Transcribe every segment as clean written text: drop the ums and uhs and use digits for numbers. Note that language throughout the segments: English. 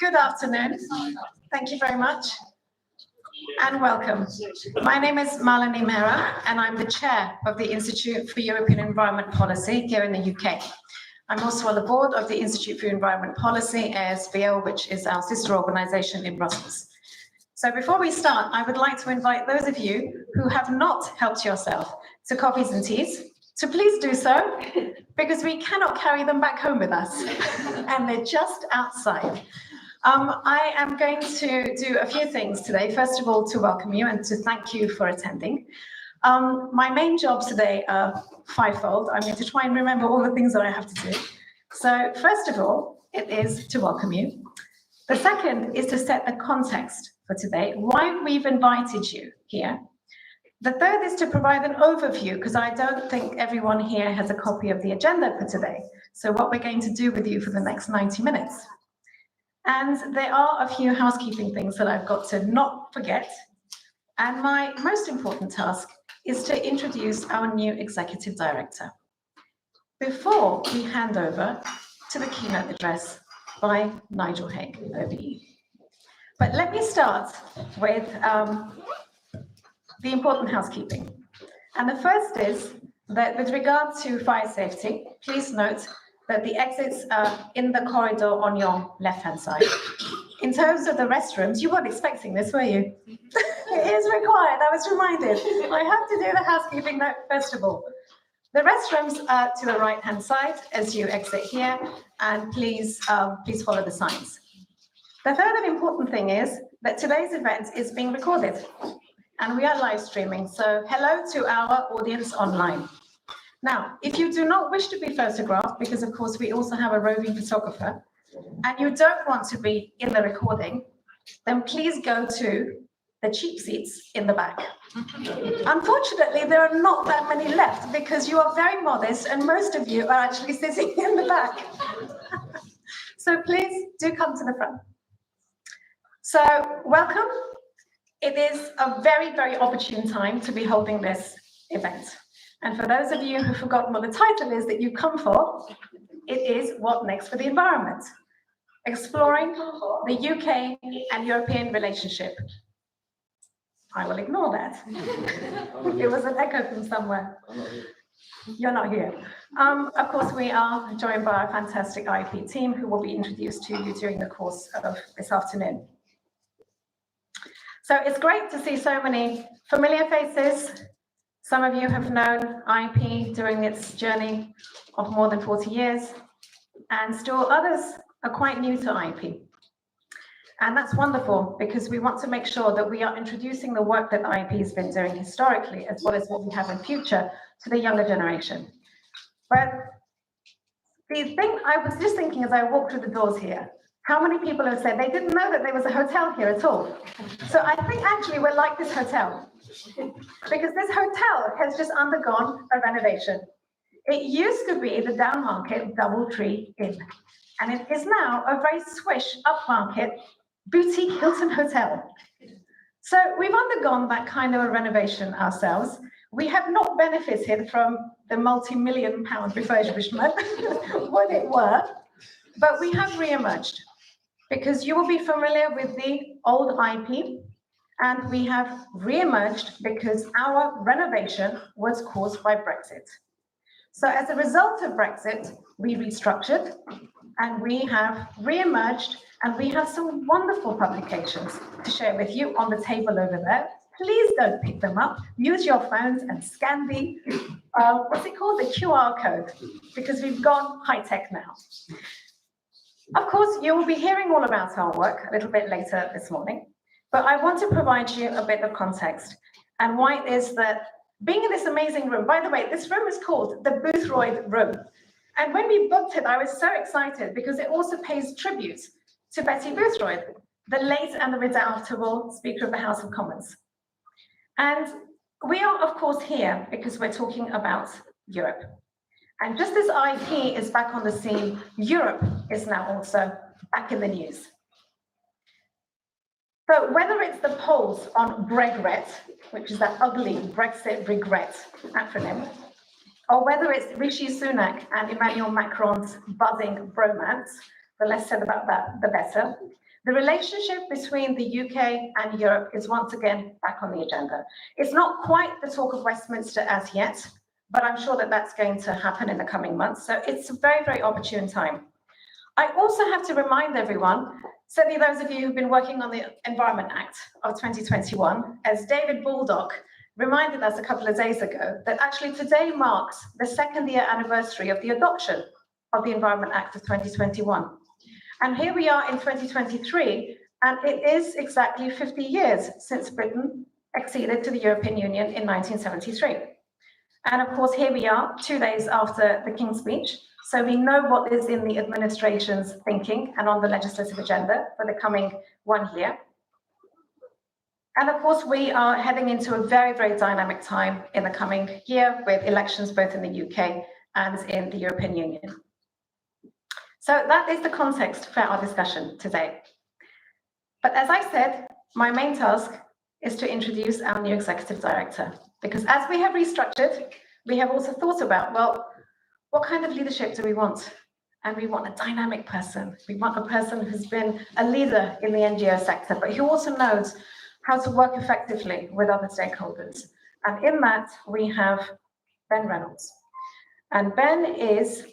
Good afternoon. Thank you very much and welcome. My name is Malini Mehra and I'm the chair of the Institute for European Environment Policy here in the UK. I'm also on the board of the Institute for Environment Policy, ASBO, which is our sister organisation in Brussels. So before we start, I would like to invite those of you who have not helped yourself to coffees and teas to please do so, because we cannot carry them back home with us and they're just outside. I am going to do a few things today. First of all, to welcome you and to thank you for attending. My main jobs today are fivefold. I'm going to try and remember all the things that I have to do. So first of all, it is to welcome you. The second is to set the context for today, why we've invited you here. The third is to provide an overview, because I don't think everyone here has a copy of the agenda for today. So what we're going to do with you for the next 90 minutes. And there are a few housekeeping things that I've got to not forget. And my most important task is to introduce our new executive director before we hand over to the keynote address by Nigel Haig, OBE. But let me start with the important housekeeping. And the first is that with regard to fire safety, please note that the exits are in the corridor on your left-hand side. In terms of the restrooms, you weren't expecting this, were you? It is required, I was reminded. I have to do the housekeeping note first of all. The restrooms are to the right-hand side as you exit here, and please follow the signs. The third and important thing is that today's event is being recorded and we are live streaming. So hello to our audience online. Now, if you do not wish to be photographed, because of course we also have a roving photographer, and you don't want to be in the recording, then please go to the cheap seats in the back. Unfortunately, there are not that many left because you are very modest and most of you are actually sitting in the back. So please do come to the front. So welcome. It is a very, very opportune time to be holding this event. And for those of you who've forgotten what the title is that you come for, it is What Next for the Environment? Exploring the UK and European relationship. I will ignore that. It was an echo from somewhere. You're not here. Of course, we are joined by our fantastic IEP team who will be introduced to you during the course of this afternoon. So it's great to see so many familiar faces. Some of you have known IEP during its journey of more than 40 years, and still others are quite new to IEP. And that's wonderful because we want to make sure that we are introducing the work that IEP has been doing historically, as well as what we have in future, to the younger generation. But the thing I was just thinking as I walked through the doors here, how many people have said they didn't know that there was a hotel here at all? So I think actually we're like this hotel, because this hotel has just undergone a renovation. It used to be the downmarket Doubletree Inn, and it is now a very swish upmarket boutique Hilton hotel. So we've undergone that kind of a renovation ourselves. We have not benefited from the multi-million-pound refurbishment, what it were, but we have re-emerged. Because you will be familiar with the old IEP, and we have re-emerged because our renovation was caused by Brexit. So as a result of Brexit, we restructured and we have re-emerged, and we have some wonderful publications to share with you on the table over there. Please don't pick them up. Use your phones and scan the, what's it called? The QR code, because we've gone high-tech now. Of course, you will be hearing all about our work a little bit later this morning, but I want to provide you a bit of context and why it is that being in this amazing room, by the way, this room is called the Boothroyd Room. And when we booked it, I was so excited because it also pays tribute to Betty Boothroyd, the late and the redoubtable Speaker of the House of Commons. And we are, of course, here because we're talking about Europe. And just as IEP is back on the scene, Europe is now also back in the news. So whether it's the polls on Brexit, which is that ugly Brexit regret acronym, or whether it's Rishi Sunak and Emmanuel Macron's budding bromance, the less said about that, the better, The relationship between the UK and Europe is once again back on the agenda. It's not quite the talk of Westminster as yet, but I'm sure that that's going to happen in the coming months. So it's a very, very opportune time. I also have to remind everyone, certainly those of you who've been working on the Environment Act of 2021, as David Baldock reminded us a couple of days ago, that actually today marks the second year anniversary of the adoption of the Environment Act of 2021. And here we are in 2023, and it is exactly 50 years since Britain acceded to the European Union in 1973. And of course, here we are 2 days after the King's Speech. So we know what is in the administration's thinking and on the legislative agenda for the coming 1 year. And of course, we are heading into a very, very dynamic time in the coming year with elections both in the UK and in the European Union. So that is the context for our discussion today. But as I said, my main task is to introduce our new executive director, because as we have restructured, we have also thought about, well, what kind of leadership do we want? And we want a dynamic person. We want a person who's been a leader in the NGO sector, but who also knows how to work effectively with other stakeholders. And in that, we have Ben Reynolds. And Ben is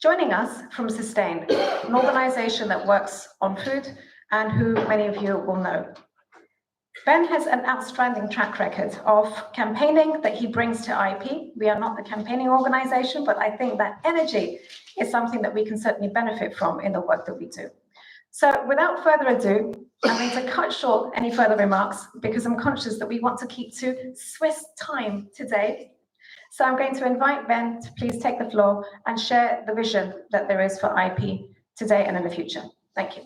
joining us from Sustain, an organization that works on food and who many of you will know. Ben has an outstanding track record of campaigning that he brings to IEP. We are not the campaigning organization, but I think that energy is something that we can certainly benefit from in the work that we do. So without further ado, I'm going to cut short any further remarks because I'm conscious that we want to keep to Swiss time today. So I'm going to invite Ben to please take the floor and share the vision that there is for IEP today and in the future. Thank you.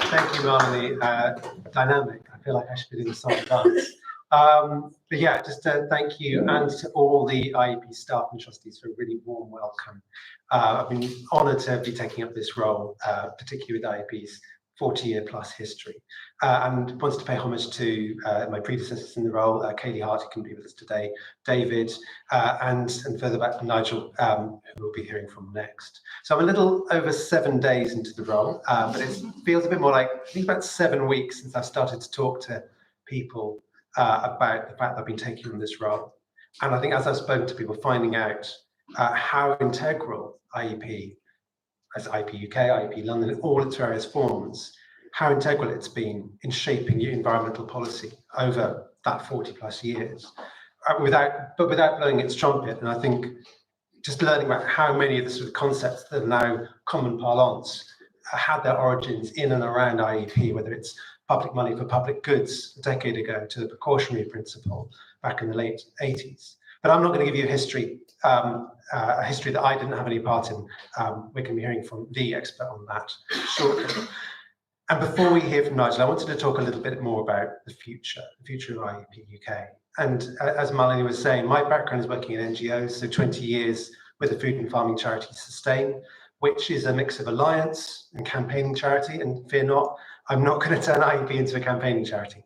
Thank you, Marlene. Dynamic. I feel like I should be doing the song and dance. But yeah, just thank you and to all the IEP staff and trustees for a really warm welcome. I've been honoured to be taking up this role, particularly with IEP's 40-year plus history, and wanted to pay homage to my predecessors in the role, Kaylee Hart, who can be with us today, David, and further back Nigel, who we'll be hearing from next. So I'm a little over 7 days into the role, but it feels a bit more like, I think about 7 weeks since I've started to talk to people about the fact that I've been taking on this role. And I think as I've spoken to people, finding out how integral IEP, as IEP UK, IEP London, in all its various forms, how integral it's been in shaping environmental policy over that 40 plus years, without blowing its trumpet. And I think just learning about how many of the sort of concepts that are now common parlance had their origins in and around IEP, whether it's public money for public goods a decade ago to the precautionary principle back in the late 80s. But I'm not going to give you a history that I didn't have any part in. We're going to be hearing from the expert on that shortly. And before we hear from Nigel, I wanted to talk a little bit more about the future of IEP UK. And as Marlene was saying, my background is working in NGOs, so 20 years with the food and farming charity Sustain, which is a mix of alliance and campaigning charity. And fear not, I'm not going to turn IEP into a campaigning charity.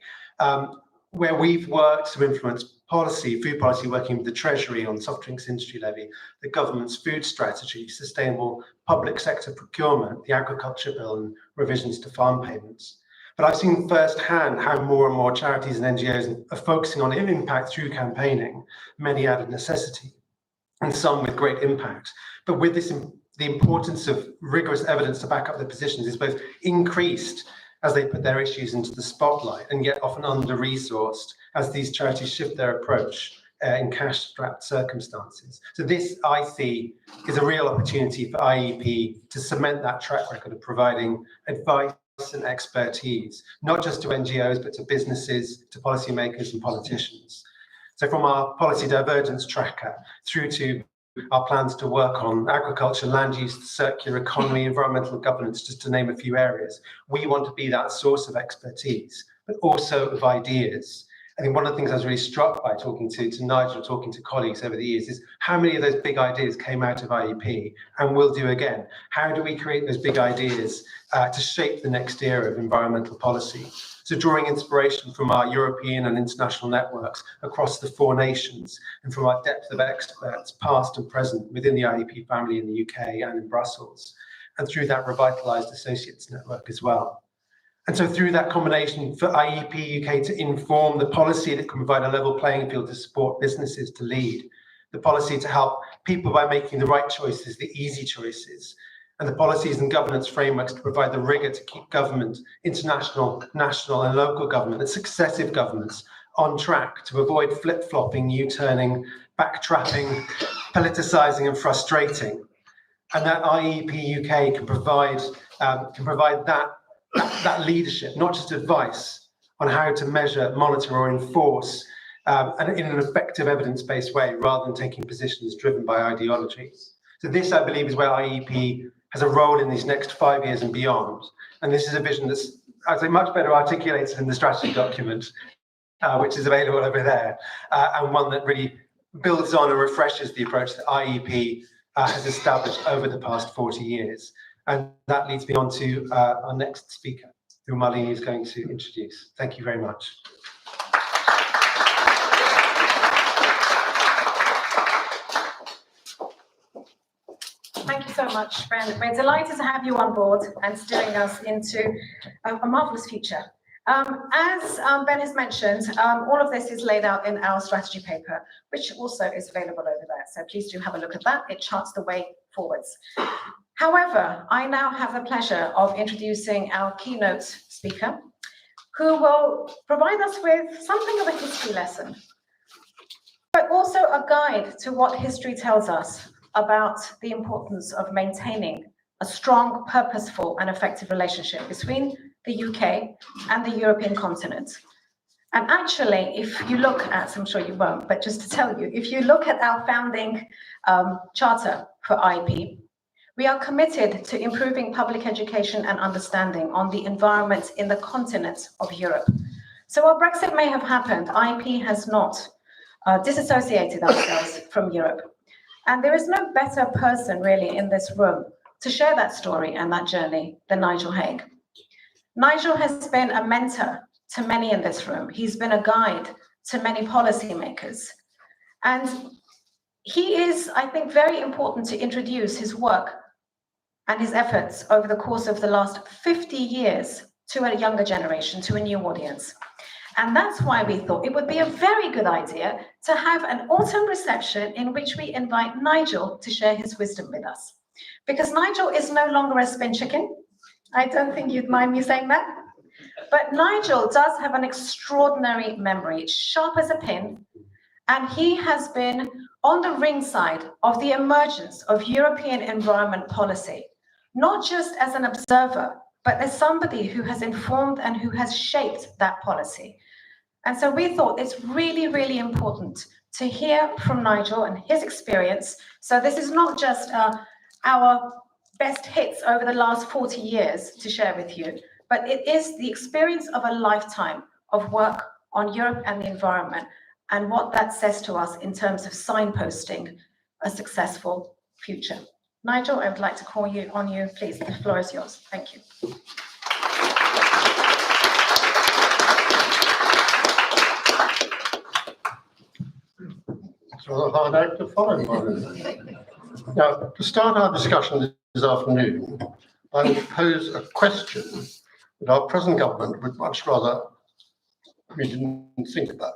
Where we've worked to influence policy, food policy, working with the Treasury on soft drinks industry levy, the government's food strategy, sustainable public sector procurement, the agriculture bill and revisions to farm payments. But I've seen firsthand how more and more charities and NGOs are focusing on impact through campaigning, many out of necessity, and some with great impact. But with this, the importance of rigorous evidence to back up their positions is both increased as they put their issues into the spotlight, and yet often under-resourced as these charities shift their approach in cash-strapped circumstances. So this, I see, is a real opportunity for IEP to cement that track record of providing advice and expertise, not just to NGOs, but to businesses, to policymakers and politicians. So from our policy divergence tracker through to our plans to work on agriculture, land use, circular economy, environmental governance, just to name a few areas. We want to be that source of expertise, but also of ideas. I think one of the things I was really struck by talking to Nigel, talking to colleagues over the years, is how many of those big ideas came out of IEP and will do again. How do we create those big ideas to shape the next era of environmental policy? So drawing inspiration from our European and international networks across the 4 nations and from our depth of experts, past and present, within the IEP family in the UK and in Brussels, and through that revitalised associates network as well. And so through that combination for IEP UK to inform the policy that can provide a level playing field to support businesses to lead, the policy to help people by making the right choices, the easy choices, and the policies and governance frameworks to provide the rigour to keep government, international, national and local government, and successive governments on track to avoid flip-flopping, U-turning, backtrapping, politicising and frustrating. And that IEP UK can provide that leadership, not just advice on how to measure, monitor or enforce and in an effective evidence-based way rather than taking positions driven by ideologies. So this, I believe, is where IEP has a role in these next 5 years and beyond. And this is a vision that's, I'd say, much better articulated in the strategy document, which is available over there, and one that really builds on and refreshes the approach that IEP has established over the past 40 years. And that leads me on to our next speaker, who Marlene is going to introduce. Thank you very much. Thank you so much, Ben. We're delighted to have you on board and steering us into a marvellous future. As Ben has mentioned, all of this is laid out in our strategy paper, which also is available over there. So please do have a look at that. It charts the way forwards. However, I now have the pleasure of introducing our keynote speaker, who will provide us with something of a history lesson, but also a guide to what history tells us about the importance of maintaining a strong, purposeful and effective relationship between the UK and the European continent. And actually, if you look at, I'm sure you won't, but just to tell you, if you look at our founding charter for IEP, we are committed to improving public education and understanding on the environment in the continent of Europe. So while Brexit may have happened, IEP has not disassociated ourselves from Europe. And there is no better person really in this room to share that story and that journey than Nigel Haig. Nigel has been a mentor to many in this room. He's been a guide to many policymakers. And he is, I think, very important to introduce his work and his efforts over the course of the last 50 years to a younger generation, to a new audience. And that's why we thought it would be a very good idea to have an autumn reception in which we invite Nigel to share his wisdom with us. Because Nigel is no longer a spin chicken. I don't think you'd mind me saying that. But Nigel does have an extraordinary memory, sharp as a pin, and he has been on the ringside of the emergence of European environment policy, not just as an observer, but as somebody who has informed and who has shaped that policy. And so we thought it's really, really important to hear from Nigel and his experience. So this is not just our best hits over the last 40 years to share with you, but it is the experience of a lifetime of work on Europe and the environment and what that says to us in terms of signposting a successful future. Nigel, I would like to call on you, please. The floor is yours. Thank you. It's rather hard act to follow, Marlene. Now, to start our discussion this afternoon, I will pose a question that our present government would much rather we didn't think about.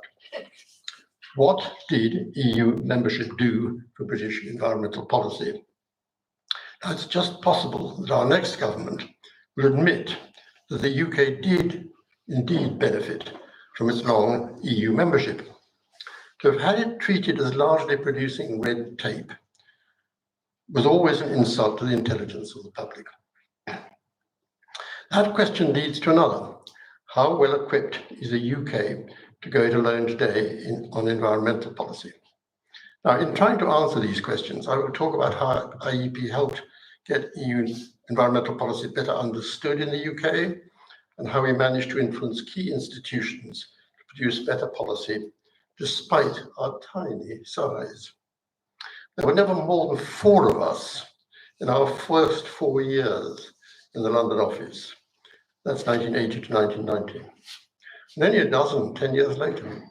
What did EU membership do for British environmental policy? Now, it's just possible that our next government will admit that the UK did indeed benefit from its long EU membership. To have had it treated as largely producing red tape was always an insult to the intelligence of the public. That question leads to another. How well equipped is the UK to go it alone today on environmental policy? Now, in trying to answer these questions, I will talk about how IEP helped get EU environmental policy better understood in the UK and how we managed to influence key institutions to produce better policy despite our tiny size. There were never more than 4 of us in our first 4 years in the London office. That's 1980 to 1990. and only a dozen 10 years later.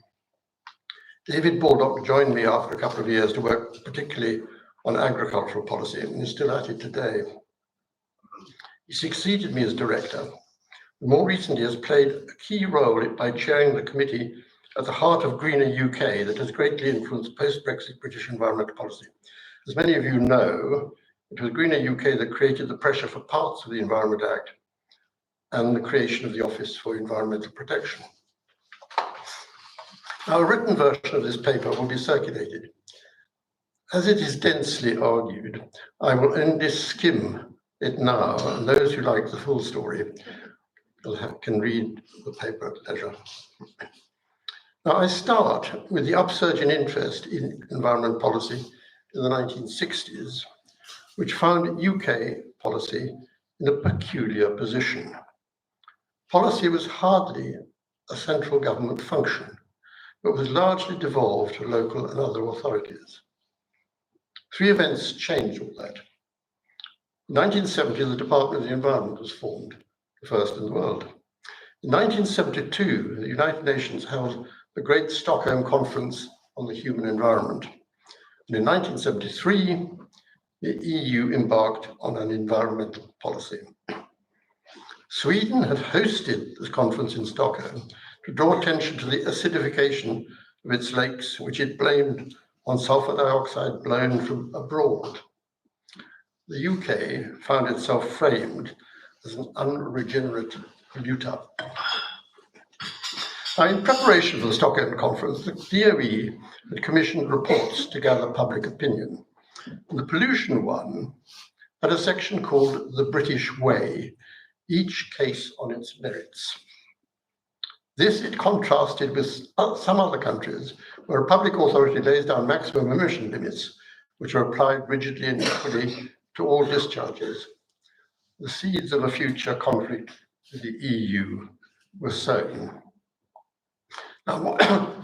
David Baldock joined me after a couple of years to work particularly on agricultural policy, and is still at it today. He succeeded me as director, and more recently has played a key role by chairing the committee at the heart of Greener UK that has greatly influenced post-Brexit British environmental policy. As many of you know, it was Greener UK that created the pressure for parts of the Environment Act and the creation of the Office for Environmental Protection. Now, a written version of this paper will be circulated. As it is densely argued, I will only skim it now, and those who like the full story can read the paper at leisure. Now, I start with the upsurge in interest in environment policy in the 1960s, which found UK policy in a peculiar position. Policy was hardly a central government function, but was largely devolved to local and other authorities. Three events changed all that. In 1970, the Department of the Environment was formed, the first in the world. In 1972, the United Nations held the Great Stockholm Conference on the Human Environment. And in 1973, the EU embarked on an environmental policy. Sweden had hosted this conference in Stockholm to draw attention to the acidification of its lakes, which it blamed on sulfur dioxide blown from abroad. The UK found itself framed as an unregenerate polluter. Now, in preparation for the Stockholm Conference, the DOE had commissioned reports to gather public opinion. And the pollution one had a section called The British Way, each case on its merits. This it contrasted with some other countries where a public authority lays down maximum emission limits, which are applied rigidly and equally to all discharges. The seeds of a future conflict with the EU were sown. Now,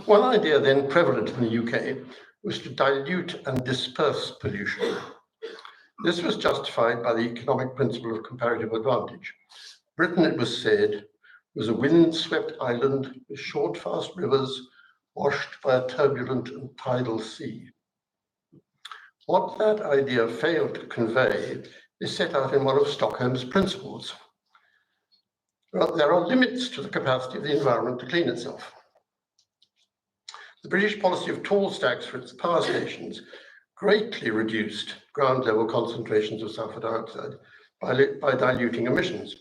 one idea then prevalent in the UK was to dilute and disperse pollution. This was justified by the economic principle of comparative advantage. Britain, it was said, was a wind-swept island with short, fast rivers washed by a turbulent and tidal sea. What that idea failed to convey is set out in one of Stockholm's principles. Well, there are limits to the capacity of the environment to clean itself. The British policy of tall stacks for its power stations greatly reduced ground level concentrations of sulfur dioxide by diluting emissions.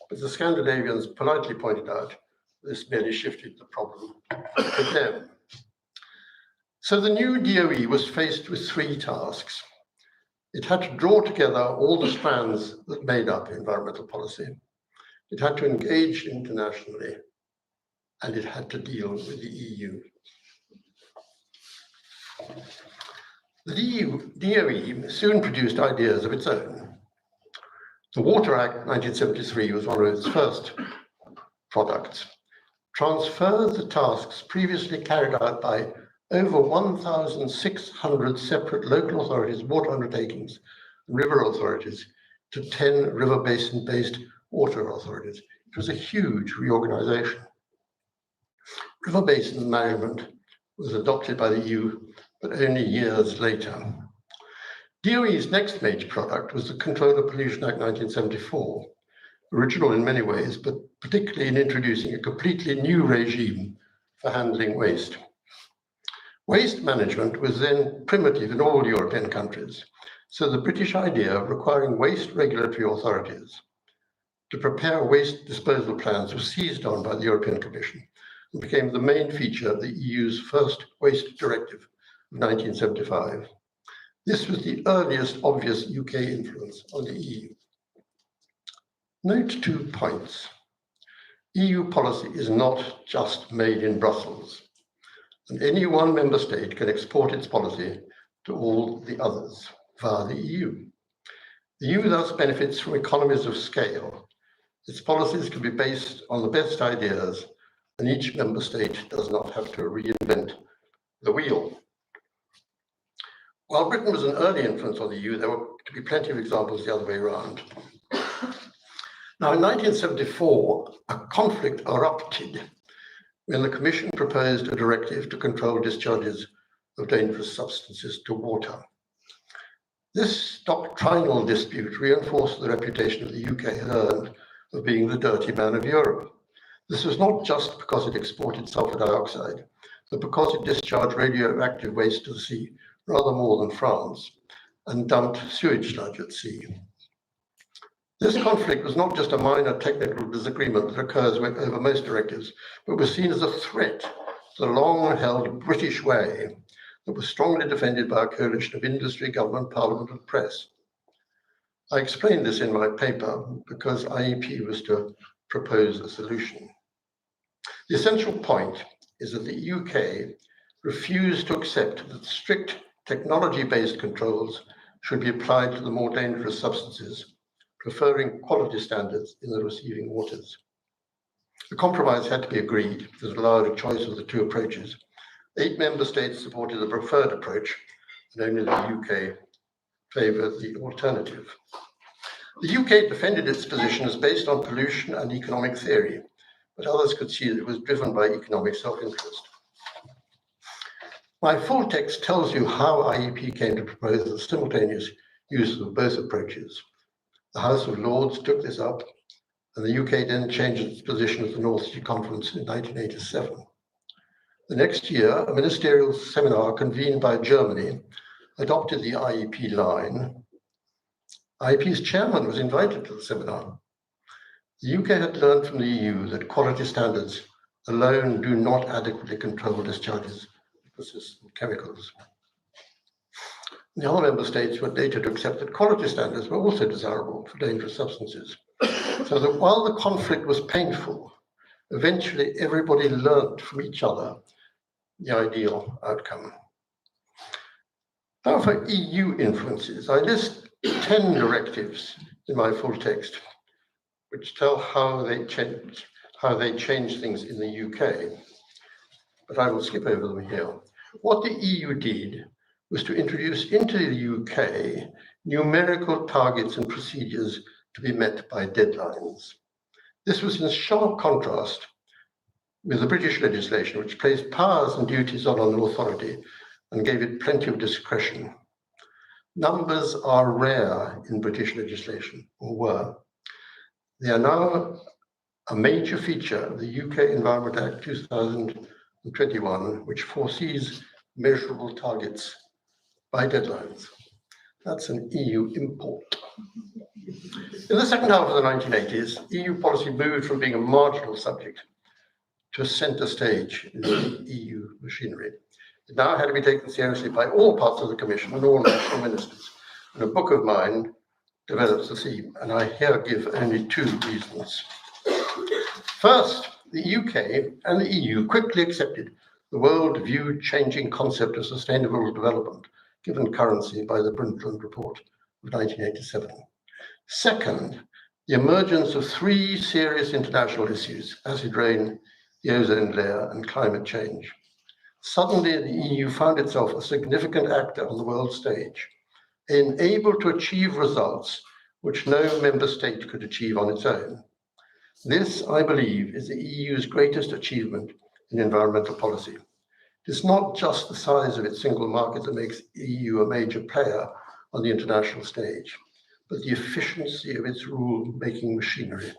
But the Scandinavians politely pointed out this merely shifted the problem to them. So the new DOE was faced with three tasks. It had to draw together all the strands that made up environmental policy. It had to engage internationally, and it had to deal with the EU. The DOE soon produced ideas of its own. The Water Act 1973 was one of its first products, transferred the tasks previously carried out by over 1,600 separate local authorities, water undertakings, and river authorities to 10 river basin-based water authorities. It was a huge reorganization. River basin management was adopted by the EU, but only years later. DOE's next major product was the Control of Pollution Act 1974, original in many ways, but particularly in introducing a completely new regime for handling waste. Waste management was then primitive in all European countries, so the British idea of requiring waste regulatory authorities to prepare waste disposal plans was seized on by the European Commission and became the main feature of the EU's first waste directive of 1975. This was the earliest obvious UK influence on the EU. Note 2 points. EU policy is not just made in Brussels, and any one member state can export its policy to all the others via the EU. The EU thus benefits from economies of scale. Its policies can be based on the best ideas, and each member state does not have to reinvent the wheel. While Britain was an early influence on the EU, there were to be plenty of examples the other way around. Now, in 1974, a conflict erupted when the Commission proposed a directive to control discharges of dangerous substances to water. This doctrinal dispute reinforced the reputation that the UK had earned of being the dirty man of Europe. This was not just because it exported sulfur dioxide, but because it discharged radioactive waste to the sea rather more than France and dumped sewage sludge at sea. This conflict was not just a minor technical disagreement that occurs over most directives, but was seen as a threat to the long-held British way that was strongly defended by a coalition of industry, government, parliament, and press. I explained this in my paper because IEP was to propose a solution. The essential point is that the UK refused to accept that strict technology-based controls should be applied to the more dangerous substances, preferring quality standards in the receiving waters. A compromise had to be agreed that allowed a choice of the two approaches. 8 member states supported the preferred approach, and only the UK favoured the alternative. The UK defended its position as based on pollution and economic theory, but others could see that it was driven by economic self-interest. My full text tells you how IEP came to propose the simultaneous use of both approaches. The House of Lords took this up, and the UK then changed its position at the North Sea Conference in 1987. The next year, a ministerial seminar convened by Germany adopted the IEP line. IEP's chairman was invited to the seminar. The UK had learned from the EU that quality standards alone do not adequately control discharges of persistent chemicals. The other member states were later to accept that quality standards were also desirable for dangerous substances. So that while the conflict was painful, eventually everybody learned from each other the ideal outcome. Now for EU influences, I list 10 directives in my full text, which tell how they change things in the UK, but I will skip over them here. What the EU did was to introduce into the UK numerical targets and procedures to be met by deadlines. This was in sharp contrast with the British legislation, which placed powers and duties on an authority and gave it plenty of discretion. Numbers are rare in British legislation, or were. They are now a major feature of the UK Environment Act 2021, which foresees measurable targets by deadlines. That's an EU import. In the second half of the 1980s, EU policy moved from being a marginal subject to a centre stage in the EU machinery. It now had to be taken seriously by all parts of the Commission and all national ministers. And a book of mine develops the theme, and I here give only 2 reasons. First, the UK and the EU quickly accepted the world-view changing concept of sustainable development, given currency by the Brundtland Report of 1987. Second, the emergence of 3 serious international issues: acid rain, the ozone layer, and climate change. Suddenly, the EU found itself a significant actor on the world stage, and able to achieve results which no member state could achieve on its own. This, I believe, is the EU's greatest achievement in environmental policy. It's not just the size of its single market that makes the EU a major player on the international stage, but the efficiency of its rule-making machinery.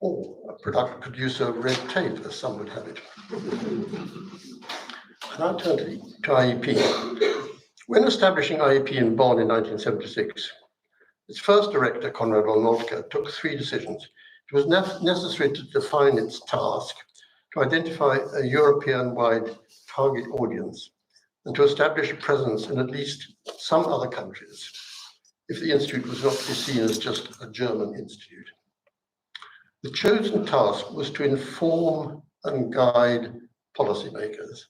Or a producer of red tape, as some would have it. And I'll turn to IEP. When establishing IEP in Bonn in 1976, its first director, Konrad von Moltke, took 3 decisions. It was necessary to define its task, to identify a European-wide target audience, and to establish a presence in at least some other countries, if the institute was not to be seen as just a German institute. The chosen task was to inform and guide policymakers,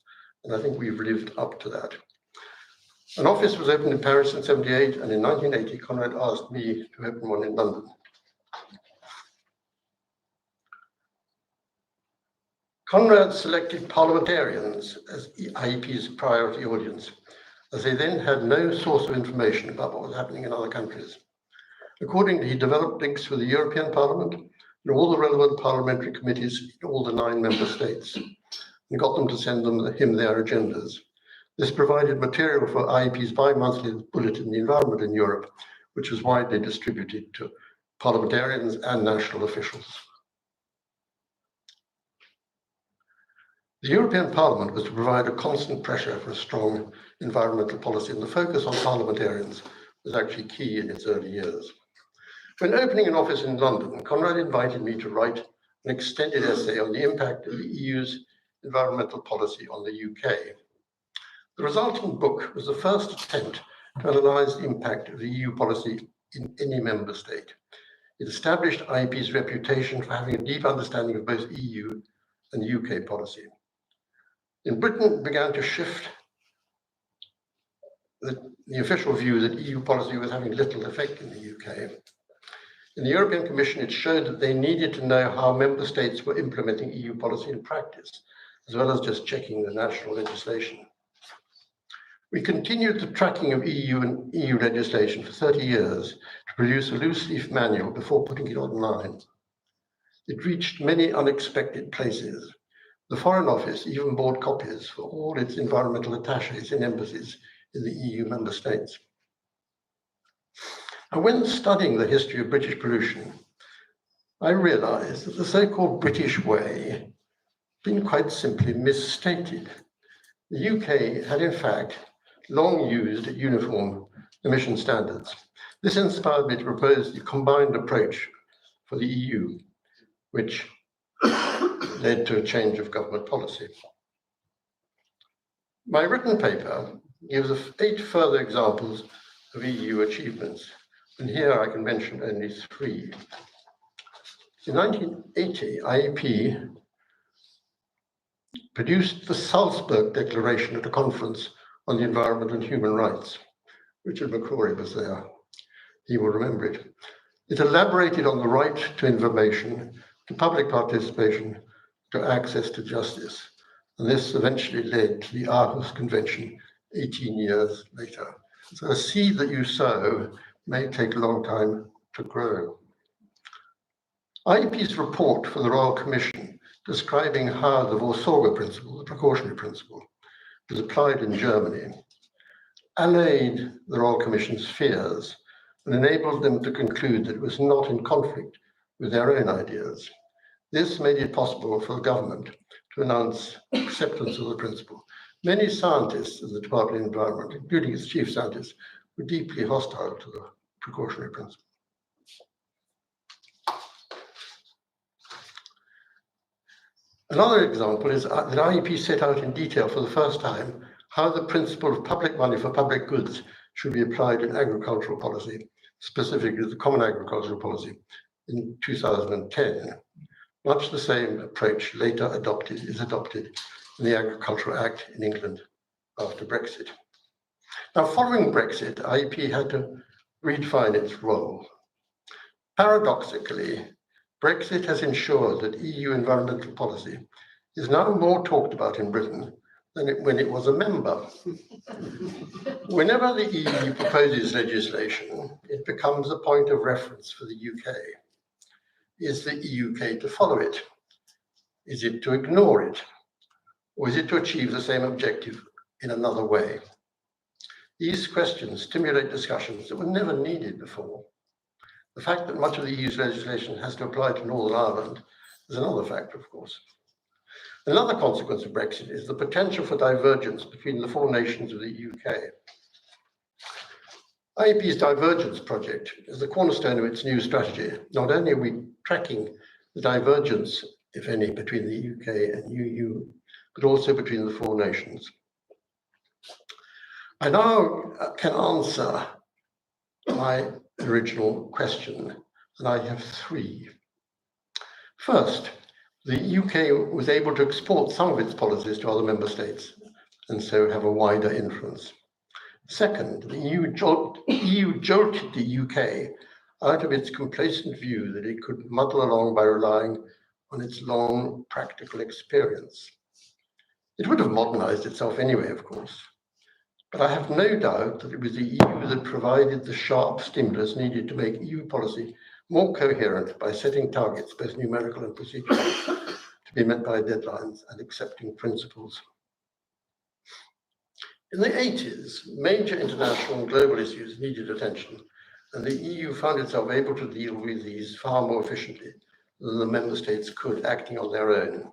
and I think we've lived up to that. An office was opened in Paris in 78, and in 1980, Konrad asked me to open one in London. Konrad selected parliamentarians as IEP's priority audience, as they then had no source of information about what was happening in other countries. Accordingly, he developed links with the European Parliament, in all the relevant parliamentary committees in all the 9 member states and got them to send him their agendas. This provided material for IEP's bi-monthly bulletin, The Environment in Europe, which was widely distributed to parliamentarians and national officials. The European Parliament was to provide a constant pressure for a strong environmental policy, and the focus on parliamentarians was actually key in its early years. When opening an office in London, Conrad invited me to write an extended essay on the impact of the EU's environmental policy on the UK. The resulting book was the first attempt to analyse the impact of the EU policy in any member state. It established IEP's reputation for having a deep understanding of both EU and UK policy. In Britain, it began to shift the official view that EU policy was having little effect in the UK. In the European Commission, it showed that they needed to know how member states were implementing EU policy in practice, as well as just checking the national legislation. We continued the tracking of EU and EU legislation for 30 years to produce a loose leaf manual before putting it online. It reached many unexpected places. The Foreign Office even bought copies for all its environmental attaches in embassies in the EU member states. And when studying the history of British pollution, I realized that the so-called British way had been quite simply misstated. The UK had in fact long used uniform emission standards. This inspired me to propose the combined approach for the EU, which led to a change of government policy. My written paper gives 8 further examples of EU achievements, and here I can mention only 3. In 1980, IEP produced the Salzburg Declaration at a conference on the environment and human rights. Richard McCrory was there. He will remember it. It elaborated on the right to information, to public participation, to access to justice. And this eventually led to the Aarhus Convention 18 years later. So a seed that you sow may take a long time to grow. IEP's report for the Royal Commission describing how the Vorsorge principle, the precautionary principle, was applied in Germany, allayed the Royal Commission's fears and enabled them to conclude that it was not in conflict with their own ideas. This made it possible for the government to announce acceptance of the principle. Many scientists in the Department of Environment, including its chief scientists, were deeply hostile to the precautionary principle. Another example is that IEP set out in detail for the first time how the principle of public money for public goods should be applied in agricultural policy, specifically the Common Agricultural Policy in 2010. Much the same approach later is adopted in the Agricultural Act in England after Brexit. Now, following Brexit, IEP had to redefine its role. Paradoxically, Brexit has ensured that EU environmental policy is now more talked about in Britain than when it was a member. Whenever the EU proposes legislation, it becomes a point of reference for the UK. Is the UK to follow it? Is it to ignore it? Or is it to achieve the same objective in another way? These questions stimulate discussions that were never needed before. The fact that much of the EU's legislation has to apply to Northern Ireland is another factor, of course. Another consequence of Brexit is the potential for divergence between the 4 nations of the UK. IEP's Divergence project is the cornerstone of its new strategy. Not only are we tracking the divergence, if any, between the UK and EU, but also between the 4 nations. I now can answer my original question, and I have 3. First, the UK was able to export some of its policies to other member states and so have a wider influence. Second, the EU jolted the UK out of its complacent view that it could muddle along by relying on its long practical experience. It would have modernized itself anyway, of course, but I have no doubt that it was the EU that provided the sharp stimulus needed to make EU policy more coherent by setting targets, both numerical and procedural, to be met by deadlines and accepting principles. In the 80s, major international and global issues needed attention, and the EU found itself able to deal with these far more efficiently than the member states could, acting on their own.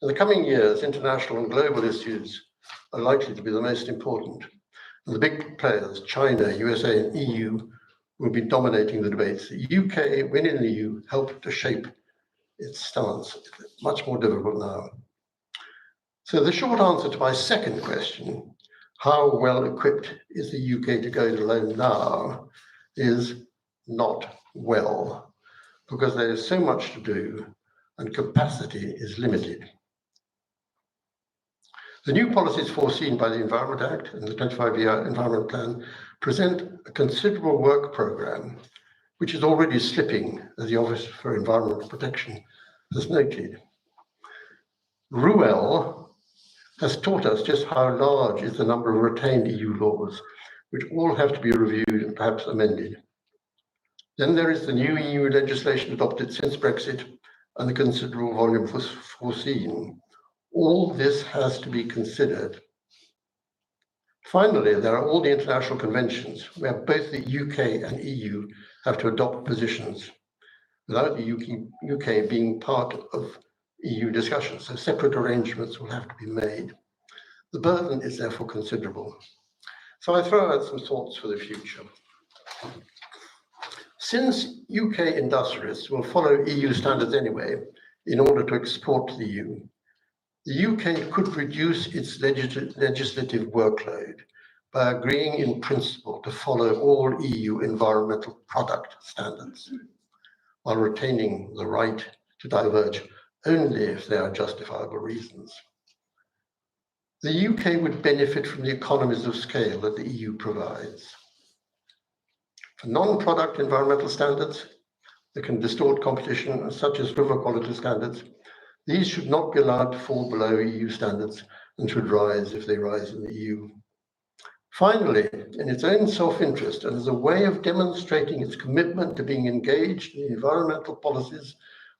In the coming years, international and global issues are likely to be the most important, and the big players, China, USA, and EU, will be dominating the debates. The UK, when in the EU, helped to shape its stance. It's much more difficult now. So the short answer to my second question, how well equipped is the UK to go it alone now, is not well, because there is so much to do and capacity is limited. The new policies foreseen by the Environment Act and the 25-year Environment Plan present a considerable work programme, which is already slipping, as the Office for Environmental Protection has noted. RUEL has taught us just how large is the number of retained EU laws, which all have to be reviewed and perhaps amended. Then there is the new EU legislation adopted since Brexit and the considerable volume foreseen. All this has to be considered. Finally, there are all the international conventions where both the UK and EU have to adopt positions without the UK being part of EU discussions, so separate arrangements will have to be made. The burden is therefore considerable. So I throw out some thoughts for the future. Since UK industrialists will follow EU standards anyway in order to export to the EU, the UK could reduce its legislative workload by agreeing in principle to follow all EU environmental product standards, while retaining the right to diverge only if there are justifiable reasons. The UK would benefit from the economies of scale that the EU provides. For non-product environmental standards that can distort competition, such as river quality standards, these should not be allowed to fall below EU standards and should rise if they rise in the EU. Finally, in its own self-interest and as a way of demonstrating its commitment to being engaged in the environmental policies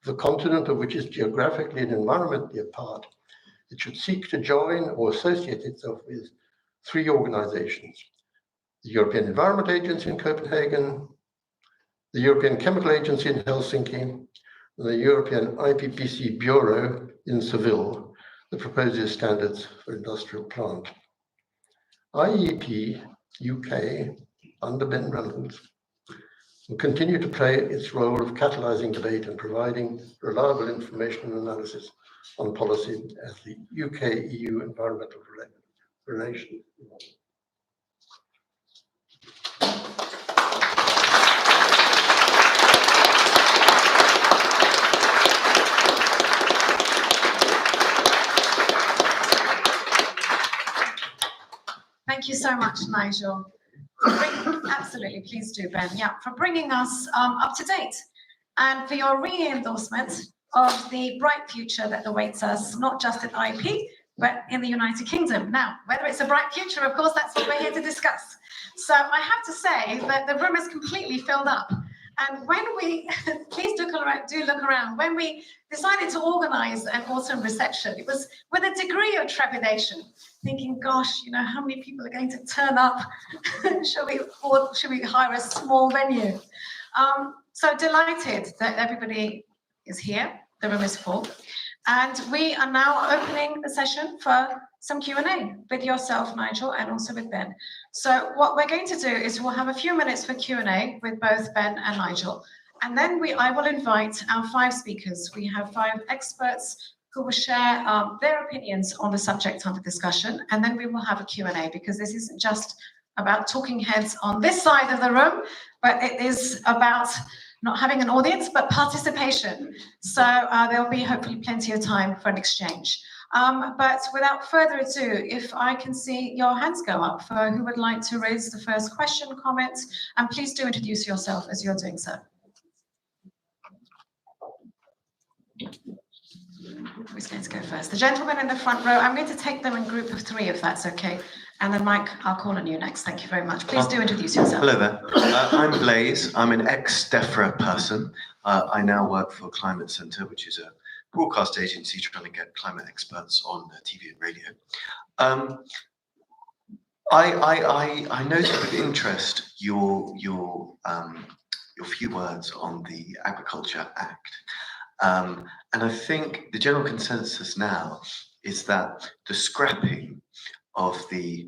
of the continent of which is geographically and environmentally a part, it should seek to join or associate itself with 3 organizations: the European Environment Agency in Copenhagen, the European Chemical Agency in Helsinki, and the European IPPC Bureau in Seville that proposes standards for industrial plant. IEEP UK, under Ben Reynolds, will continue to play its role of catalysing debate and providing reliable information and analysis on policy as the UK-EU environmental relations. Thank you so much, Nigel. Absolutely, please do, Ben. Yeah, for bringing us up to date and for your re-endorsement of the bright future that awaits us, not just at IEEP, but in the United Kingdom. Now, whether it's a bright future, of course, that's what we're here to discuss. So I have to say that the room is completely filled up. And when we, please do look around, when we decided to organize an autumn reception, it was with a degree of trepidation, thinking, gosh, you know, how many people are going to turn up? Should we hire a small venue? So delighted that everybody is here. The room is full. And we are now opening the session for some Q&A with yourself, Nigel, and also with Ben. So what we're going to do is we'll have a few minutes for Q&A with both Ben and Nigel. And then I will invite our 5 speakers. We have 5 experts who will share their opinions on the subject under discussion. And then we will have a Q&A, because this isn't just about talking heads on this side of the room, but it is about not having an audience, but participation. So there'll be hopefully plenty of time for an exchange. But without further ado, if I can see your hands go up for who would like to raise the first question, comment, and please do introduce yourself as you're doing so. Who's going to go first? The gentleman in the front row. I'm going to take them in group of 3, if that's okay. And then Mike, I'll call on you next. Thank you very much. Please do introduce yourself. Hello there. I'm Blaze. I'm an ex-DEFRA person. I now work for Climate Centre, which is a broadcast agency trying to get climate experts on TV and radio. I noted with interest your few words on the Agriculture Act. And I think the general consensus now is that the scrapping of the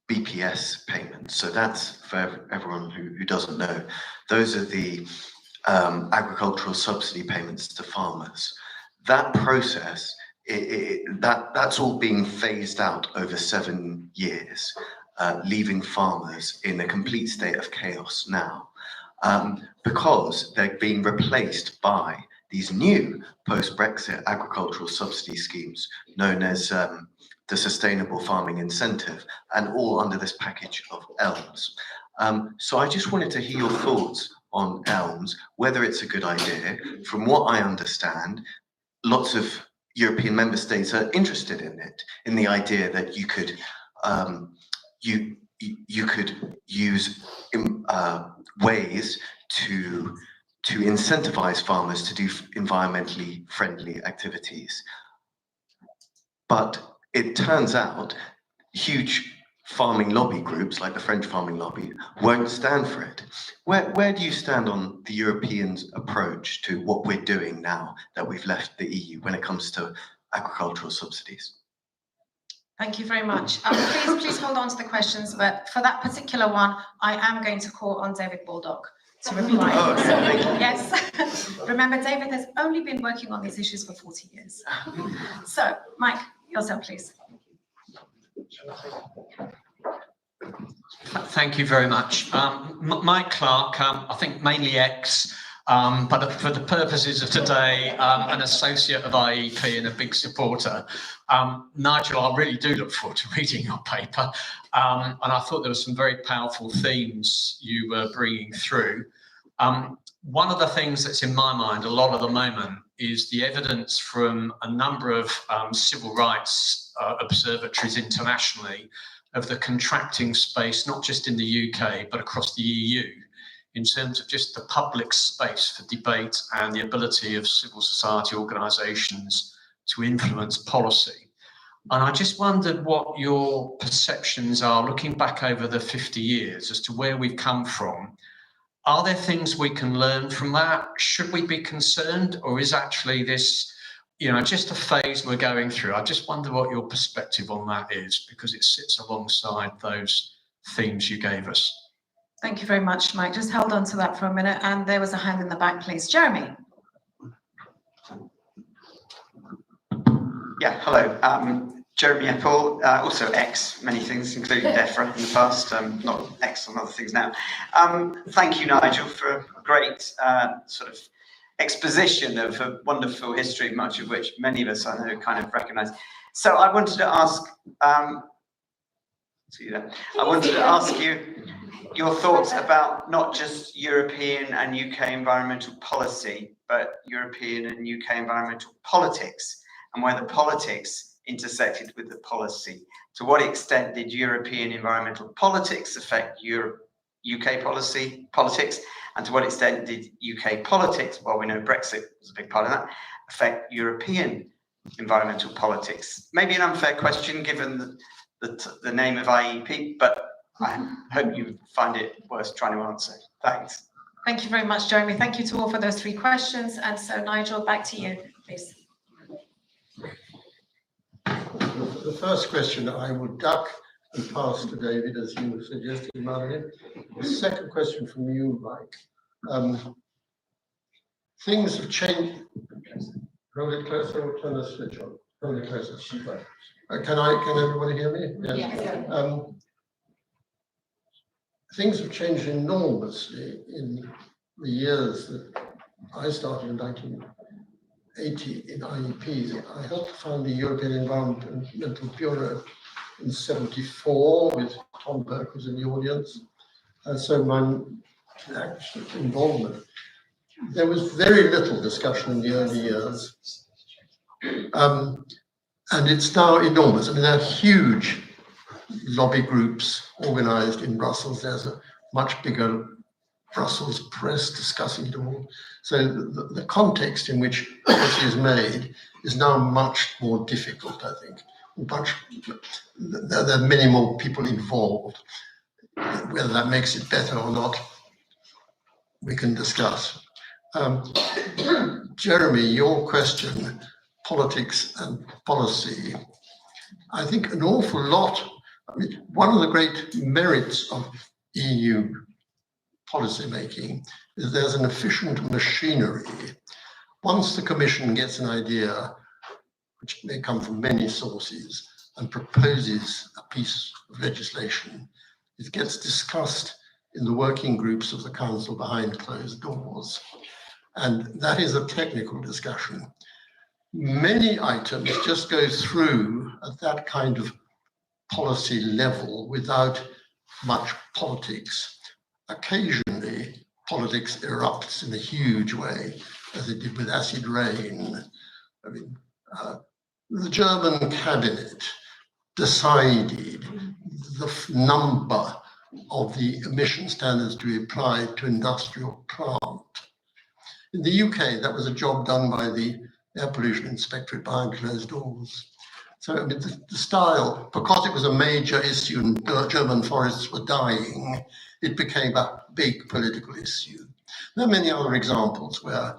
BPS payments, so that's for everyone who doesn't know, those are the agricultural subsidy payments to farmers. That process, that's all being phased out over 7 years, leaving farmers in a complete state of chaos now, because they're being replaced by these new post-Brexit agricultural subsidy schemes known as the Sustainable Farming Incentive, and all under this package of ELMS. So I just wanted to hear your thoughts on ELMS, whether it's a good idea. From what I understand, lots of European member states are interested in it, in the idea that you could you could use ways to incentivize farmers to do environmentally friendly activities. But it turns out huge farming lobby groups like the French farming lobby won't stand for it. Where do you stand on the Europeans' approach to what we're doing now that we've left the EU when it comes to agricultural subsidies? Thank you very much. Please hold on to the questions, but for that particular one, I am going to call on David Baldock to reply. Oh, okay, thank you. Yes. Remember, David has only been working on these issues for 40 years. So, Mike, yourself, please. Thank you very much. Mike Clark, I think mainly ex, but for the purposes of today, an associate of IEP and a big supporter. Nigel, I really do look forward to reading your paper. And I thought there were some very powerful themes you were bringing through. One of the things that's in my mind a lot at the moment is the evidence from a number of civil rights observatories internationally of the contracting space, not just in the UK, but across the EU, in terms of just the public space for debate and the ability of civil society organisations to influence policy. And I just wondered what your perceptions are, looking back over the 50 years, as to where we've come from. Are there things we can learn from that? Should we be concerned, or is actually this, just a phase we're going through? I just wonder what your perspective on that is, because it sits alongside those themes you gave us. Thank you very much, Mike. Just hold on to that for a minute. And there was a hand in the back, please. Jeremy. Yeah, hello. Jeremy Epple, also ex many things, including DEFRA in the past, not ex on other things now. Thank you, Nigel, for a great sort of exposition of a wonderful history, much of which many of us, I know, kind of recognise. So I wanted to ask, you your thoughts about not just European and UK environmental policy, but European and UK environmental politics, and where the politics intersected with the policy. To what extent did European environmental politics affect UK politics, and to what extent did UK politics, well, we know Brexit was a big part of that, affect European environmental politics? Maybe an unfair question given the name of IEP, but I hope you find it worth trying to answer. Thanks. Thank you very much, Jeremy. Thank you to all for those 3 questions. And so, Nigel, back to you, please. The first question I would duck and pass to David, as you suggested, Marlene. The second question from you, Mike. Things have changed. Hold it closer or turn the switch on? Hold it closer. Can everybody hear me? Yes. Things have changed enormously in the years that I started in 1980 in IEPs. I helped found the European Environmental Bureau in '74 with Tom Burke was in the audience. So my actual involvement. There was very little discussion in the early years. And it's now enormous. I mean, there are huge lobby groups organised in Brussels. There's a much bigger Brussels press discussing it all. So the context in which policy is made is now much more difficult, I think. There are many more people involved. Whether that makes it better or not, we can discuss. Jeremy, your question, politics and policy. I think an awful lot, I mean, one of the great merits of EU policy making is there's an efficient machinery. Once the Commission gets an idea, which may come from many sources, and proposes a piece of legislation, it gets discussed in the working groups of the Council behind closed doors. And that is a technical discussion. Many items just go through at that kind of policy level without much politics. Occasionally, politics erupts in a huge way, as it did with acid rain. I mean, the German cabinet decided the number of the emission standards to be applied to industrial plant. In the UK, that was a job done by the Air Pollution Inspectorate behind closed doors. So I mean, the style, because it was a major issue and German forests were dying, it became a big political issue. There are many other examples where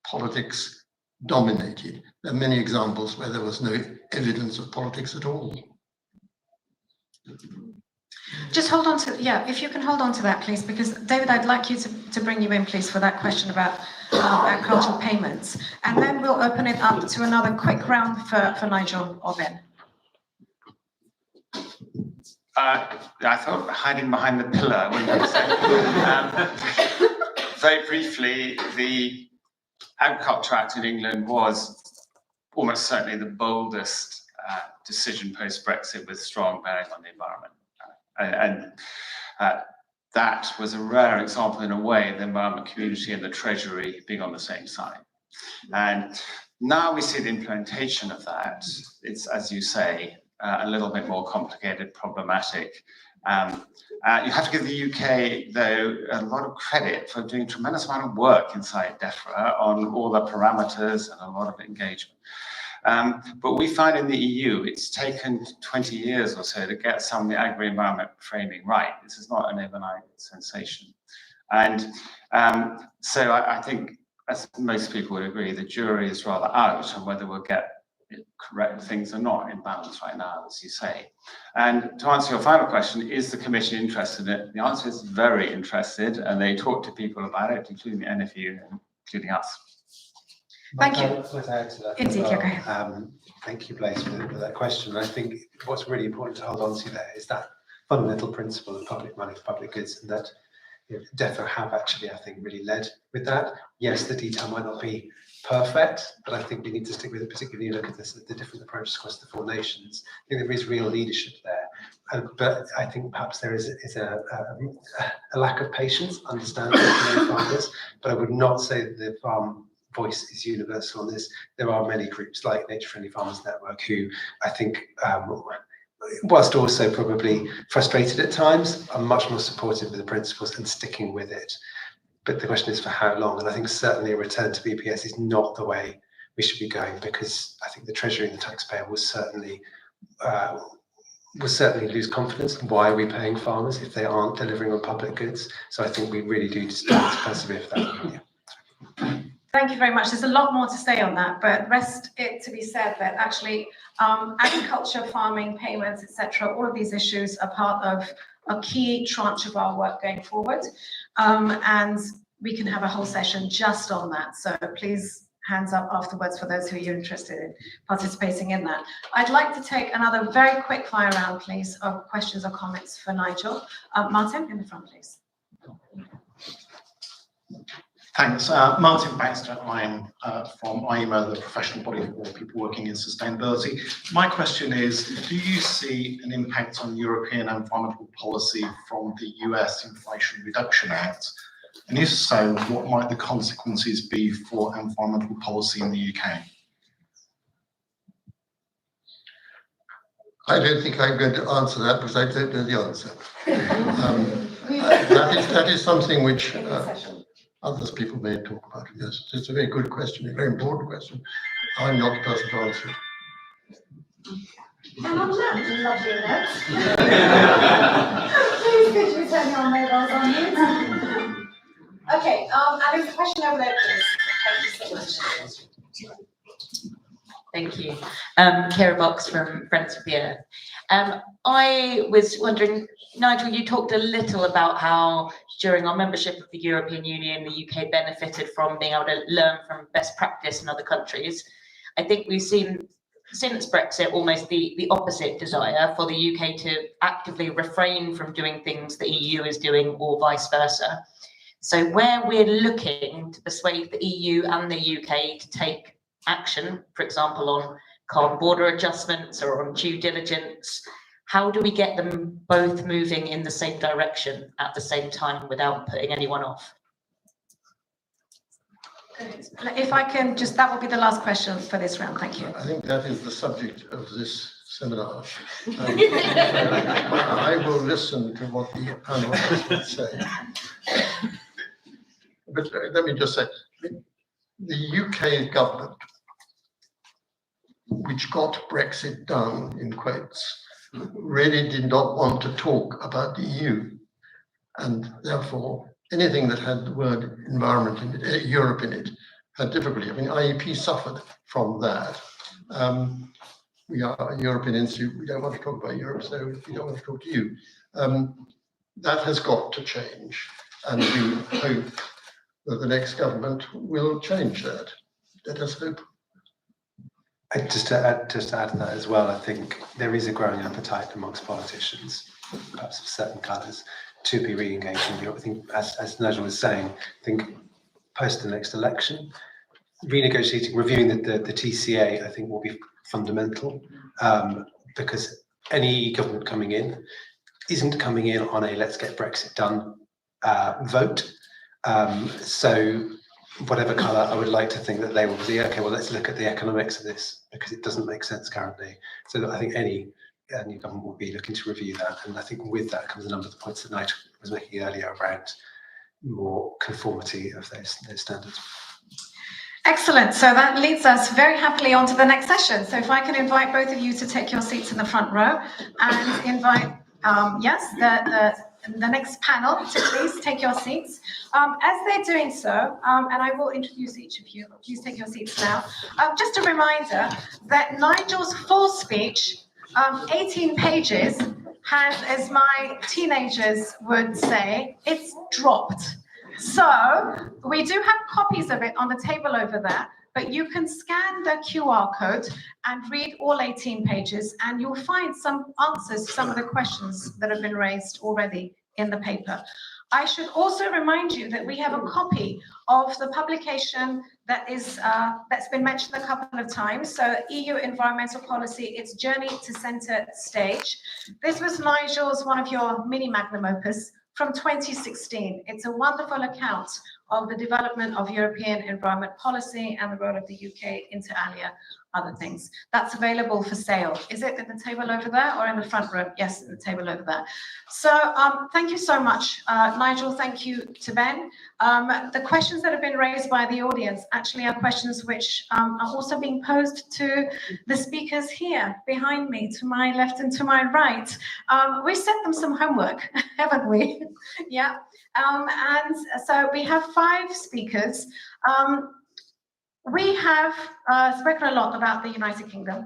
politics dominated. There are many examples where there was no evidence of politics at all. Just hold on to, yeah, if you can hold on to that, please, because David, I'd like you to bring you in, please, for that question about agricultural payments. And then we'll open it up to another quick round for Nigel or Ben. I thought hiding behind the pillar, I wouldn't have said. Very briefly, the Agriculture Act in England was almost certainly the boldest decision post-Brexit with strong bearing on the environment. And that was a rare example in a way, the environment community and the Treasury being on the same side. And now we see the implementation of that. It's, as you say, a little bit more complicated, problematic. You have to give the UK, though, a lot of credit for doing a tremendous amount of work inside DEFRA on all the parameters and a lot of engagement. But we find in the EU, it's taken 20 years or so to get some of the agri-environment framing right. This is not an overnight sensation. And so I think, as most people would agree, the jury is rather out on whether we'll get correct things or not in balance right now, as you say. And to answer your final question, is the Commission interested in it? The answer is very interested, and they talk to people about it, including the NFU, including us. Thank you. Might I add to that? Indeed, as well? yeah, Thank you, Blaise, for that question. I think what's really important to hold on to there is that fundamental principle of public money for public goods, and that DEFRA have actually, I think, really led with that. Yes, the detail might not be perfect, but I think we need to stick with it, particularly when you look at this, the different approaches across the 4 nations. I think there is real leadership there, but I think perhaps there is a lack of patience, understanding for many farmers, but I would not say that the farm voice is universal on this. There are many groups like Nature Friendly Farmers Network who I think, whilst also probably frustrated at times, are much more supportive of the principles and sticking with it. But the question is for how long? And I think certainly a return to BPS is not the way we should be going, because I think the Treasury and the taxpayer will certainly lose confidence. Why are we paying farmers if they aren't delivering on public goods? So I think we really do just need to persevere for that. Yeah. Thank you very much. There's a lot more to say on that, but rest it to be said that actually agriculture, farming, payments, etc., all of these issues are part of a key tranche of our work going forward. And we can have a whole session just on that. So please, hands up afterwards for those who are interested in participating in that. I'd like to take another very quick fire round, please, of questions or comments for Nigel. Martin, in the front, please. Thanks. Martin Baxter. I'm from IEEPA, the professional body for people working in sustainability. My question is, do you see an impact on European environmental policy from the US Inflation Reduction Act? And if so, what might the consequences be for environmental policy in the UK? I don't think I'm going to answer that because I don't know the answer. That is something which others people may talk about. Yes, it's a very good question, a very important question. I'm not the person to answer it. And on that lovely note, please could you turn your mobiles on mute? Okay, and there's a question over there, please. Thank you so much. Thank you. Kara Box from Friends of the Earth. I was wondering, Nigel, you talked a little about how during our membership of the European Union, the UK benefited from being able to learn from best practice in other countries. I think we've seen since Brexit almost the opposite desire for the UK to actively refrain from doing things the EU is doing or vice versa. So where we're looking to persuade the EU and the UK to take action, for example, on carbon border adjustments or on due diligence, how do we get them both moving in the same direction at the same time without putting anyone off? If I can just, that will be the last question for this round. Thank you. I think that is the subject of this seminar. I will listen to what the panelists would say. But let me just say, the UK government, which got Brexit done, in quotes, really did not want to talk about the EU. And therefore, anything that had the word environment in it, Europe in it, had difficulty. I mean, IEP suffered from that. We are a European institute. We don't want to talk about Europe, so we don't want to talk to you. That has got to change. And we hope that the next government will change that. Let us hope. Just to add to that as well, I think there is a growing appetite amongst politicians, perhaps of certain colours, to be re-engaged in Europe. I think, as Nigel was saying, I think post the next election, renegotiating, reviewing the TCA, I think will be fundamental, because any government coming in isn't coming in on a let's get Brexit done vote. So whatever colour, I would like to think that they will be, okay, well, let's look at the economics of this, because it doesn't make sense currently. So I think any new government will be looking to review that. And I think with that comes a number of the points that Nigel was making earlier around more conformity of those standards. Excellent. So that leads us very happily on to the next session. So if I can invite both of you to take your seats in the front row and invite, the next panel to please take your seats. As they're doing so, and I will introduce each of you, please take your seats now. Just a reminder that Nigel's full speech, 18 pages, has, as my teenagers would say, it's dropped. So we do have copies of it on the table over there, but you can scan the QR code and read all 18 pages, and you'll find some answers to some of the questions that have been raised already in the paper. I should also remind you that we have a copy of the publication that is that's been mentioned a couple of times. So EU environmental policy, its journey to centre stage. This was Nigel's, one of your mini magnum opus from 2016. It's a wonderful account of the development of European environment policy and the role of the UK inter alia, other things. That's available for sale. Is it at the table over there or in the front room? Yes, at the table over there. So thank you so much, Nigel. Thank you to Ben. The questions that have been raised by the audience actually are questions which are also being posed to the speakers here behind me, to my left and to my right. We set them some homework, haven't we? Yeah. And so we have 5 speakers. We have spoken a lot about the United Kingdom.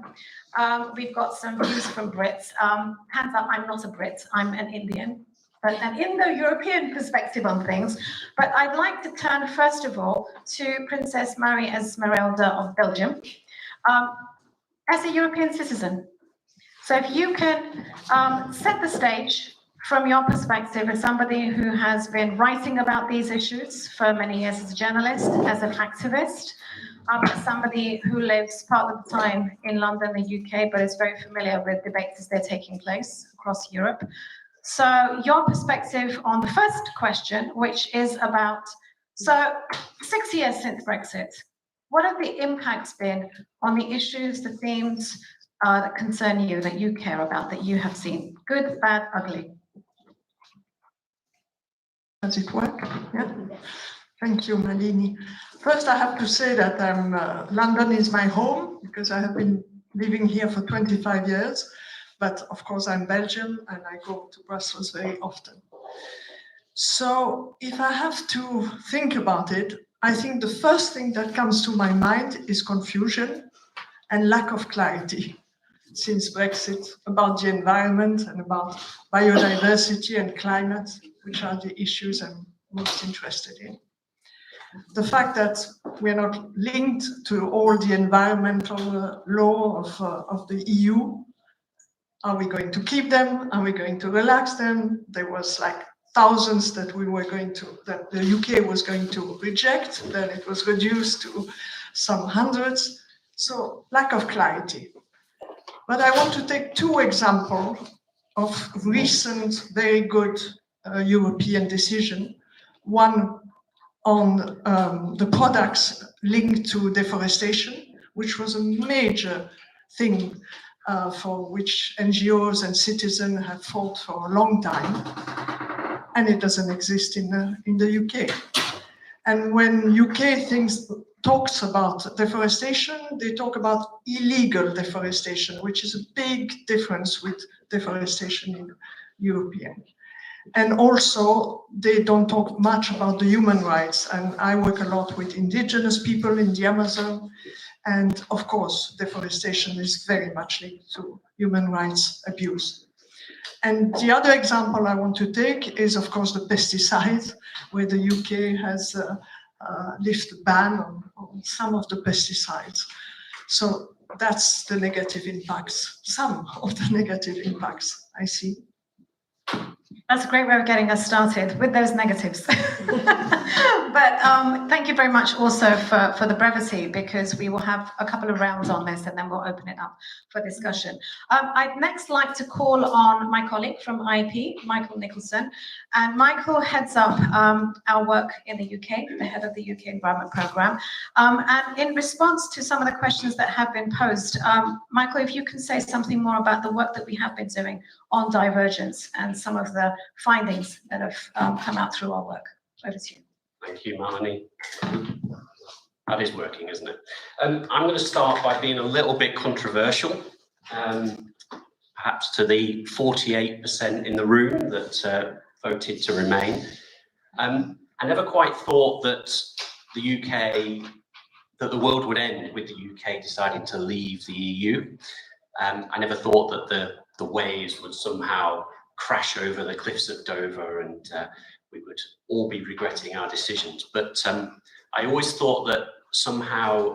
We've got some views from Brits. Hands up, I'm not a Brit, I'm an Indian, but an Indo-European perspective on things. But I'd like to turn first of all to Princess Marie Esmeralda of Belgium as a European citizen. So if you can set the stage from your perspective as somebody who has been writing about these issues for many years as a journalist, as an activist, as somebody who lives part of the time in London, the UK, but is very familiar with debates as they're taking place across Europe. So your perspective on the first question, which is about, so 6 years since Brexit, what have the impacts been on the issues, the themes, that concern you, that you care about, that you have seen? Good, bad, ugly. Does it work? Yeah. Thank you, Malini. First, I have to say that London is my home because I have been living here for 25 years. But of course, I'm Belgian and I go to Brussels very often. So if I have to think about it, I think the first thing that comes to my mind is confusion and lack of clarity since Brexit about the environment and about biodiversity and climate, which are the issues I'm most interested in. The fact that we're not linked to all the environmental law of the EU. Are we going to keep them? Are we going to relax them? There was like thousands that that the UK was going to reject, then it was reduced to some hundreds. So lack of clarity. But I want to take two examples of recent very good European decision. One on the products linked to deforestation, which was a major thing for which NGOs and citizens have fought for a long time, and it doesn't exist in the UK. And when UK talks about deforestation, they talk about illegal deforestation, which is a big difference with deforestation in European. And also, they don't talk much about the human rights. And I work a lot with indigenous people in the Amazon. And of course, deforestation is very much linked to human rights abuse. And the other example I want to take is, of course, the pesticides, where the UK has lifted a ban on some of the pesticides. So that's the negative impacts, some of the negative impacts I see. That's a great way of getting us started with those negatives. But thank you very much also for the brevity, because we will have a couple of rounds on this and then we'll open it up for discussion. I'd next like to call on my colleague from IEP, Michael Nicholson. And Michael heads up our work in the UK, the head of the UK Environment Programme. And in response to some of the questions that have been posed, Michael, if you can say something more about the work that we have been doing on divergence and some of the findings that have come out through our work. Over to you. Thank you, Melanie. That is working, isn't it? I'm going to start by being a little bit controversial, perhaps to the 48% in the room that voted to remain. I never quite thought that the world would end with the UK deciding to leave the EU. I never thought that the waves would somehow crash over the cliffs of Dover and we would all be regretting our decisions. But I always thought that somehow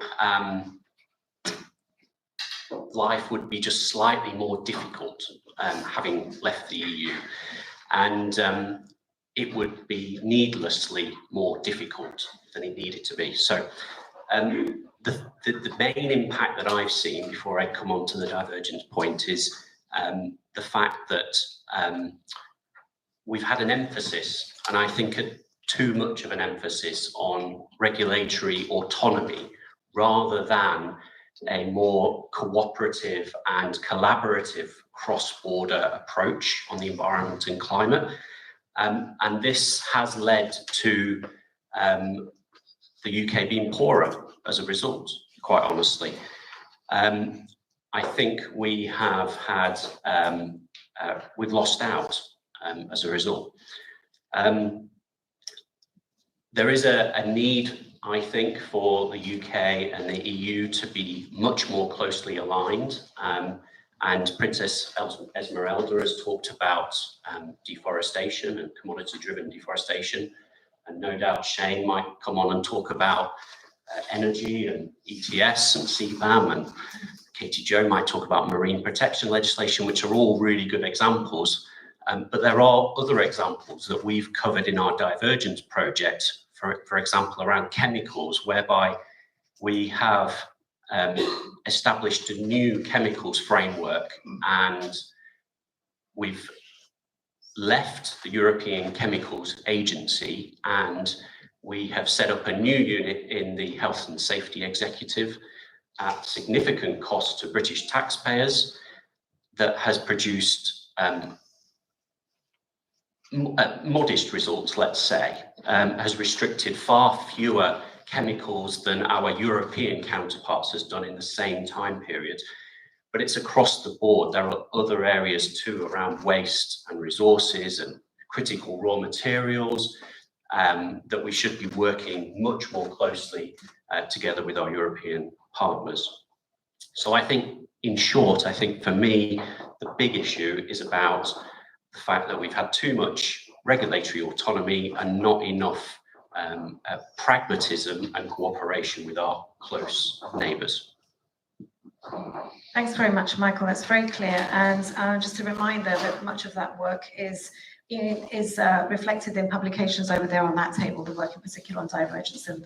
life would be just slightly more difficult having left the EU, and it would be needlessly more difficult than it needed to be. So the main impact that I've seen, before I come on to the divergence point, is the fact that we've had an emphasis, and I think too much of an emphasis, on regulatory autonomy rather than a more cooperative and collaborative cross-border approach on the environment and climate. And this has led to the UK being poorer as a result, quite honestly. I think we have had, we've lost out as a result. There is a need, I think, for the UK and the EU to be much more closely aligned. And Princess Esmeralda has talked about deforestation and commodity-driven deforestation. And no doubt Shane might come on and talk about energy and ETS and CBAM, and Katie Jo might talk about marine protection legislation, which are all really good examples. But there are other examples that we've covered in our divergence project, for example, around chemicals, whereby we have established a new chemicals framework, and we've left the European Chemicals Agency, and we have set up a new unit in the Health and Safety Executive, at significant cost to British taxpayers that has produced modest results, let's say, has restricted far fewer chemicals than our European counterparts has done in the same time period. But it's across the board. There are other areas too around waste and resources and critical raw materials that we should be working much more closely together with our European partners. So I think, in short, I think for me, the big issue is about the fact that we've had too much regulatory autonomy and not enough pragmatism and cooperation with our close neighbours. Thanks very much, Michael. That's very clear. And just a reminder that much of that work is reflected in publications over there on that table, the work in particular on divergence and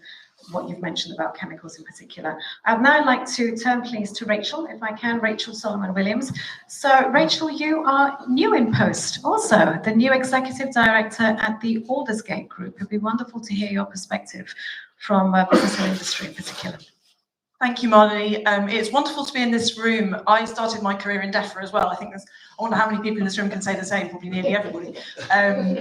what you've mentioned about chemicals in particular. I'd now like to turn, please, to Rachel, if I can, Rachel Solomon-Williams. So, Rachel, you are new in post, also the new Executive Director at the Aldersgate Group. It'd be wonderful to hear your perspective from business and industry in particular. Thank you, Marley. It's wonderful to be in this room. I started my career in DEFRA as well. I wonder how many people in this room can say the same, probably nearly everybody. And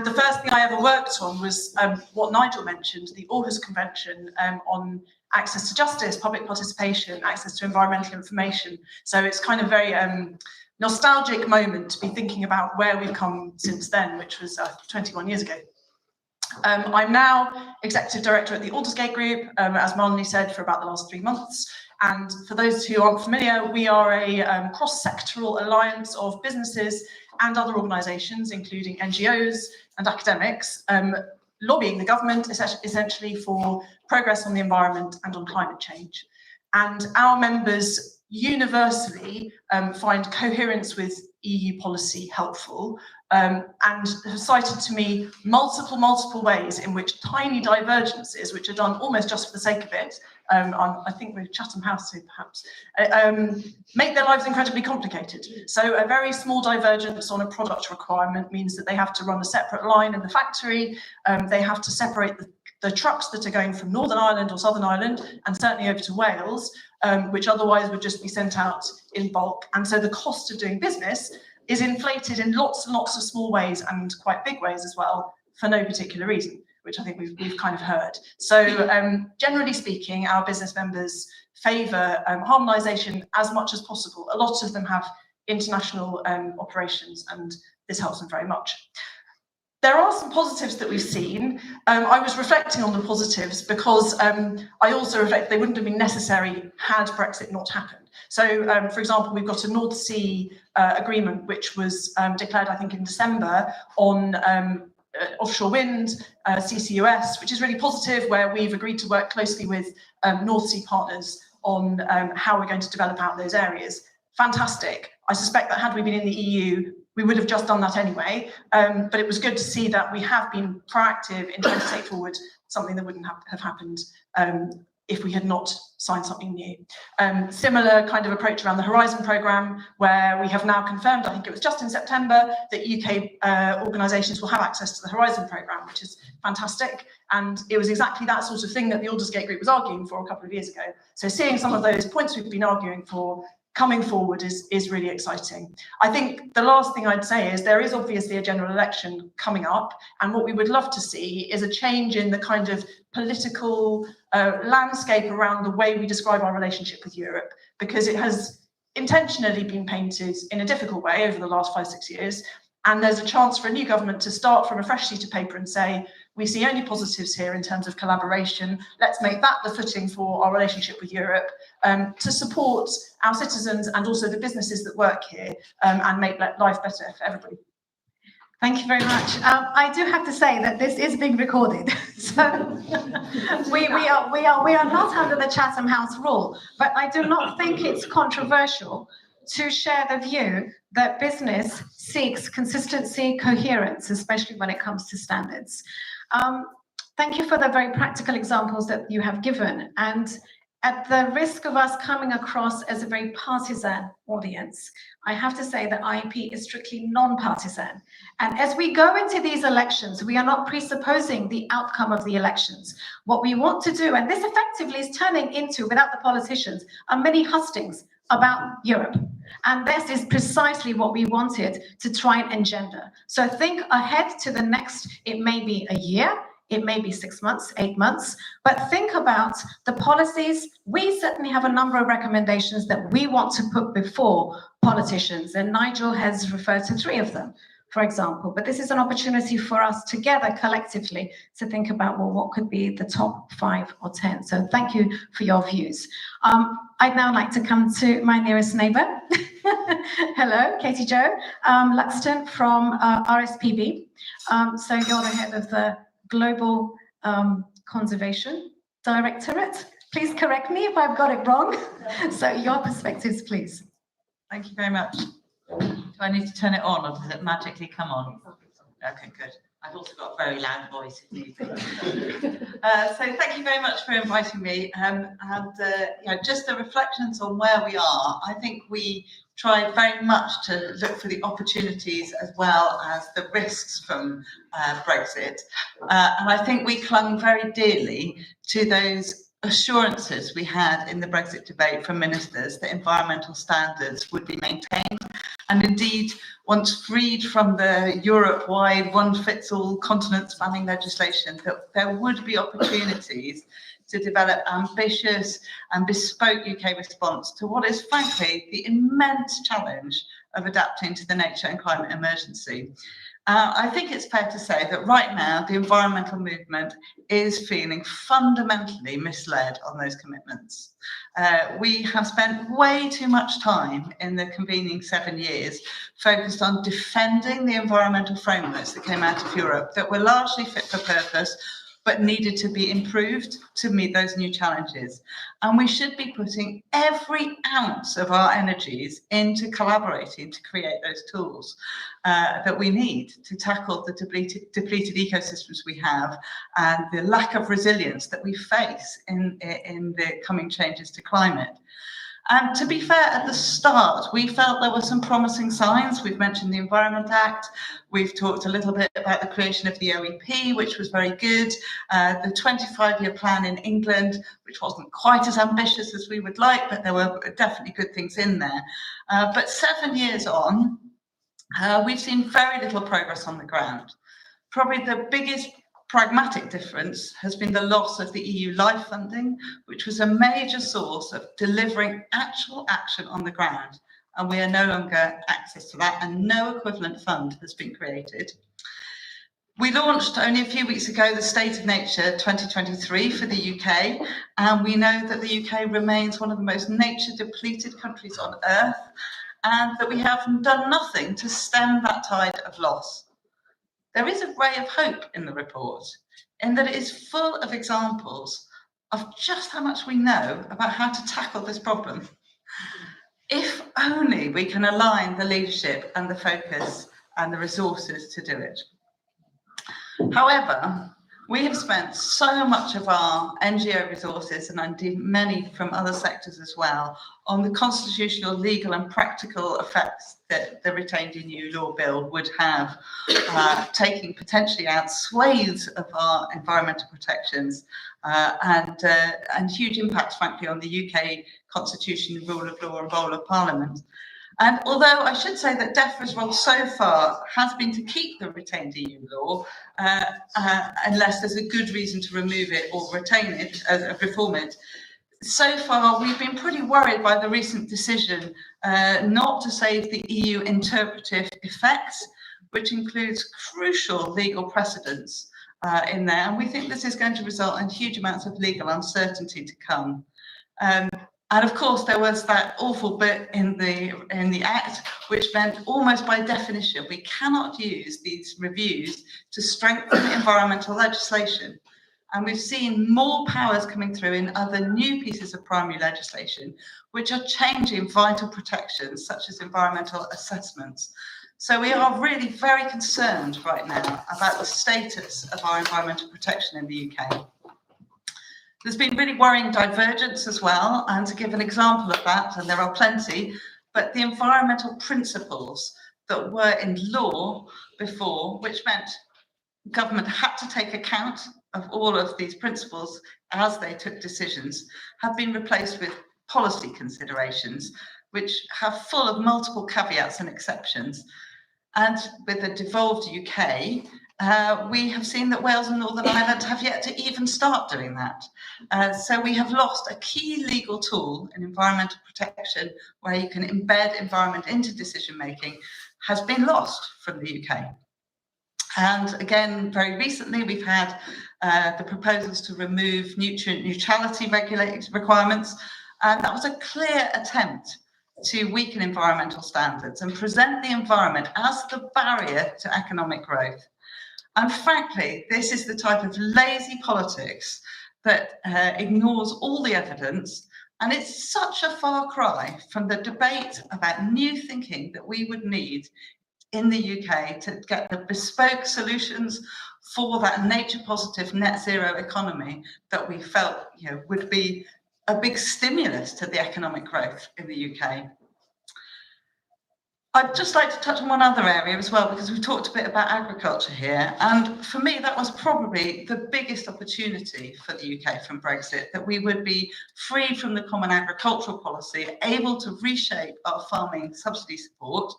the first thing I ever worked on was what Nigel mentioned, the Aarhus Convention on access to justice, public participation, access to environmental information. So it's kind of very nostalgic moment to be thinking about where we've come since then, which was 21 years ago. I'm now Executive Director at the Aldersgate Group, as Marley said, for about the last 3 months. And for those who aren't familiar, we are a cross-sectoral alliance of businesses and other organisations, including NGOs and academics, lobbying the government essentially for progress on the environment and on climate change. And our members universally find coherence with EU policy helpful, and have cited to me multiple ways in which tiny divergences, which are done almost just for the sake of it, I think with Chatham House perhaps, make their lives incredibly complicated. So a very small divergence on a product requirement means that they have to run a separate line in the factory, they have to separate the trucks that are going from Northern Ireland or Southern Ireland and certainly over to Wales, which otherwise would just be sent out in bulk. And so the cost of doing business is inflated in lots and lots of small ways and quite big ways as well, for no particular reason, which I think we've kind of heard. So generally speaking, our business members favour harmonisation as much as possible. A lot of them have international operations, and this helps them very much. There are some positives that we've seen. I was reflecting on the positives because I also reflect they wouldn't have been necessary had Brexit not happened. So, for example, we've got a North Sea agreement which was declared, I think, in December on offshore wind, CCUS, which is really positive, where we've agreed to work closely with North Sea partners on how we're going to develop out those areas. Fantastic. I suspect that had we been in the EU, we would have just done that anyway, but it was good to see that we have been proactive in trying to take forward something that wouldn't have happened if we had not signed something new. Similar kind of approach around the Horizon programme, where we have now confirmed, I think it was just in September, that UK organisations will have access to the Horizon programme, which is fantastic. And it was exactly that sort of thing that the Aldersgate Group was arguing for a couple of years ago. So seeing some of those points we've been arguing for coming forward is really exciting. I think the last thing I'd say is there is obviously a general election coming up, and what we would love to see is a change in the kind of political landscape around the way we describe our relationship with Europe, because it has intentionally been painted in a difficult way over the last 5-6 years. And there's a chance for a new government to start from a fresh sheet of paper and say, we see only positives here in terms of collaboration. Let's make that the footing for our relationship with Europe, to support our citizens and also the businesses that work here, and make life better for everybody. Thank you very much. I do have to say that this is being recorded, so we are not under the Chatham House rule, but I do not think it's controversial to share the view that business seeks consistency, coherence, especially when it comes to standards. Thank you for the very practical examples that you have given. And At the risk of us coming across as a very partisan audience, I have to say that IEP is strictly non-partisan. And as we go into these elections, we are not presupposing the outcome of the elections. What we want to do, and this effectively is turning into, without the politicians, a mini hustings about Europe. And this is precisely what we wanted to try and engender. So think ahead to the next, it may be a year, it may be 6 months, 8 months, but think about the policies. We certainly have a number of recommendations that we want to put before politicians, and Nigel has referred to 3 of them, for example. But this is an opportunity for us together collectively to think about, well, what could be the top 5 or 10? So thank you for your views. I'd now like to come to my nearest neighbour. Hello, Katie Jo Luxton from RSPB. So you're the head of the Global Conservation Directorate. Please correct me if I've got it wrong. So your perspectives, please. Thank you very much. Do I need to turn it on, or does it magically come on? Okay, good. I've also got a very loud voice if need be. So thank you very much for inviting me. Just the reflections on where we are. I think we tried very much to look for the opportunities as well as the risks from Brexit. And I think we clung very dearly to those assurances we had in the Brexit debate from ministers that environmental standards would be maintained. And indeed, once freed from the Europe-wide one-fits-all continent-spanning legislation, that there would be opportunities to develop ambitious and bespoke UK response to what is frankly the immense challenge of adapting to the nature and climate emergency. I think it's fair to say that right now the environmental movement is feeling fundamentally misled on those commitments. We have spent way too much time in the convening 7 years focused on defending the environmental frameworks that came out of Europe that were largely fit for purpose, but needed to be improved to meet those new challenges. And we should be putting every ounce of our energies into collaborating to create those tools that we need to tackle the depleted ecosystems we have and the lack of resilience that we face in the coming changes to climate. And to be fair, at the start, we felt there were some promising signs. We've mentioned the Environment Act. We've talked a little bit about the creation of the OEP, which was very good. The 25-year plan in England, which wasn't quite as ambitious as we would like, but there were definitely good things in there. But 7 years on, we've seen very little progress on the ground. Probably the biggest pragmatic difference has been the loss of the EU LIFE funding, which was a major source of delivering actual action on the ground. And we are no longer access to that, and no equivalent fund has been created. We launched only a few weeks ago the State of Nature 2023 for the UK, and we know that the UK remains one of the most nature depleted countries on earth, and that we have done nothing to stem that tide of loss. There is a ray of hope in the report, in that it is full of examples of just how much we know about how to tackle this problem. If only we can align the leadership and the focus and the resources to do it. However, we have spent so much of our NGO resources, and indeed many from other sectors as well, on the constitutional, legal and practical effects that the retained EU law bill would have, taking potentially out swathes of our environmental protections and huge impacts, frankly, on the UK constitution, the rule of law and role of Parliament. And although I should say that DEFRA's role so far has been to keep the retained EU law, unless there's a good reason to remove it or retain it, reform it, so far we've been pretty worried by the recent decision not to save the EU interpretive effects, which includes crucial legal precedents in there. And we think this is going to result in huge amounts of legal uncertainty to come. And of course, there was that awful bit in the Act, which meant almost by definition, we cannot use these reviews to strengthen environmental legislation. And we've seen more powers coming through in other new pieces of primary legislation, which are changing vital protections, such as environmental assessments. So we are really very concerned right now about the status of our environmental protection in the UK. There's been really worrying divergence as well, and to give an example of that, and there are plenty, but the environmental principles that were in law before, which meant government had to take account of all of these principles as they took decisions, have been replaced with policy considerations, which have full of multiple caveats and exceptions. And with the devolved UK, we have seen that Wales and Northern Ireland have yet to even start doing that. So we have lost a key legal tool in environmental protection where you can embed environment into decision making, has been lost from the UK. And again, very recently, we've had the proposals to remove nutrient neutrality requirements, and that was a clear attempt to weaken environmental standards and present the environment as the barrier to economic growth. And frankly, this is the type of lazy politics that ignores all the evidence, and it's such a far cry from the debate about new thinking that we would need in the UK to get the bespoke solutions for that nature positive net zero economy that we felt, you know, would be a big stimulus to the economic growth in the UK. I'd just like to touch on one other area as well, because we've talked a bit about agriculture here. And for me, that was probably the biggest opportunity for the UK from Brexit, that we would be free from the common agricultural policy, able to reshape our farming subsidy support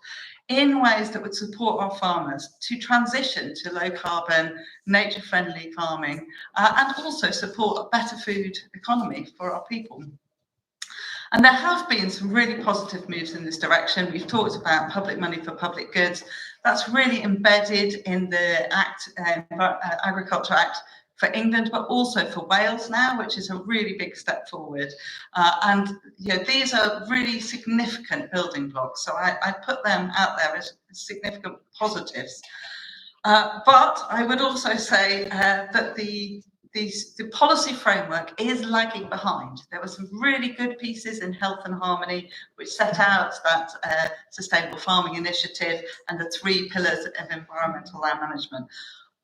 in ways that would support our farmers to transition to low carbon, nature friendly farming, and also support a better food economy for our people. And there have been some really positive moves in this direction. We've talked about public money for public goods. That's really embedded in the Agriculture Act for England, but also for Wales now, which is a really big step forward. And you know, these are really significant building blocks. So I put them out there as significant positives. But I would also say that the policy framework is lagging behind. There were some really good pieces in Health and Harmony, which set out that sustainable farming initiative and the 3 pillars of environmental land management.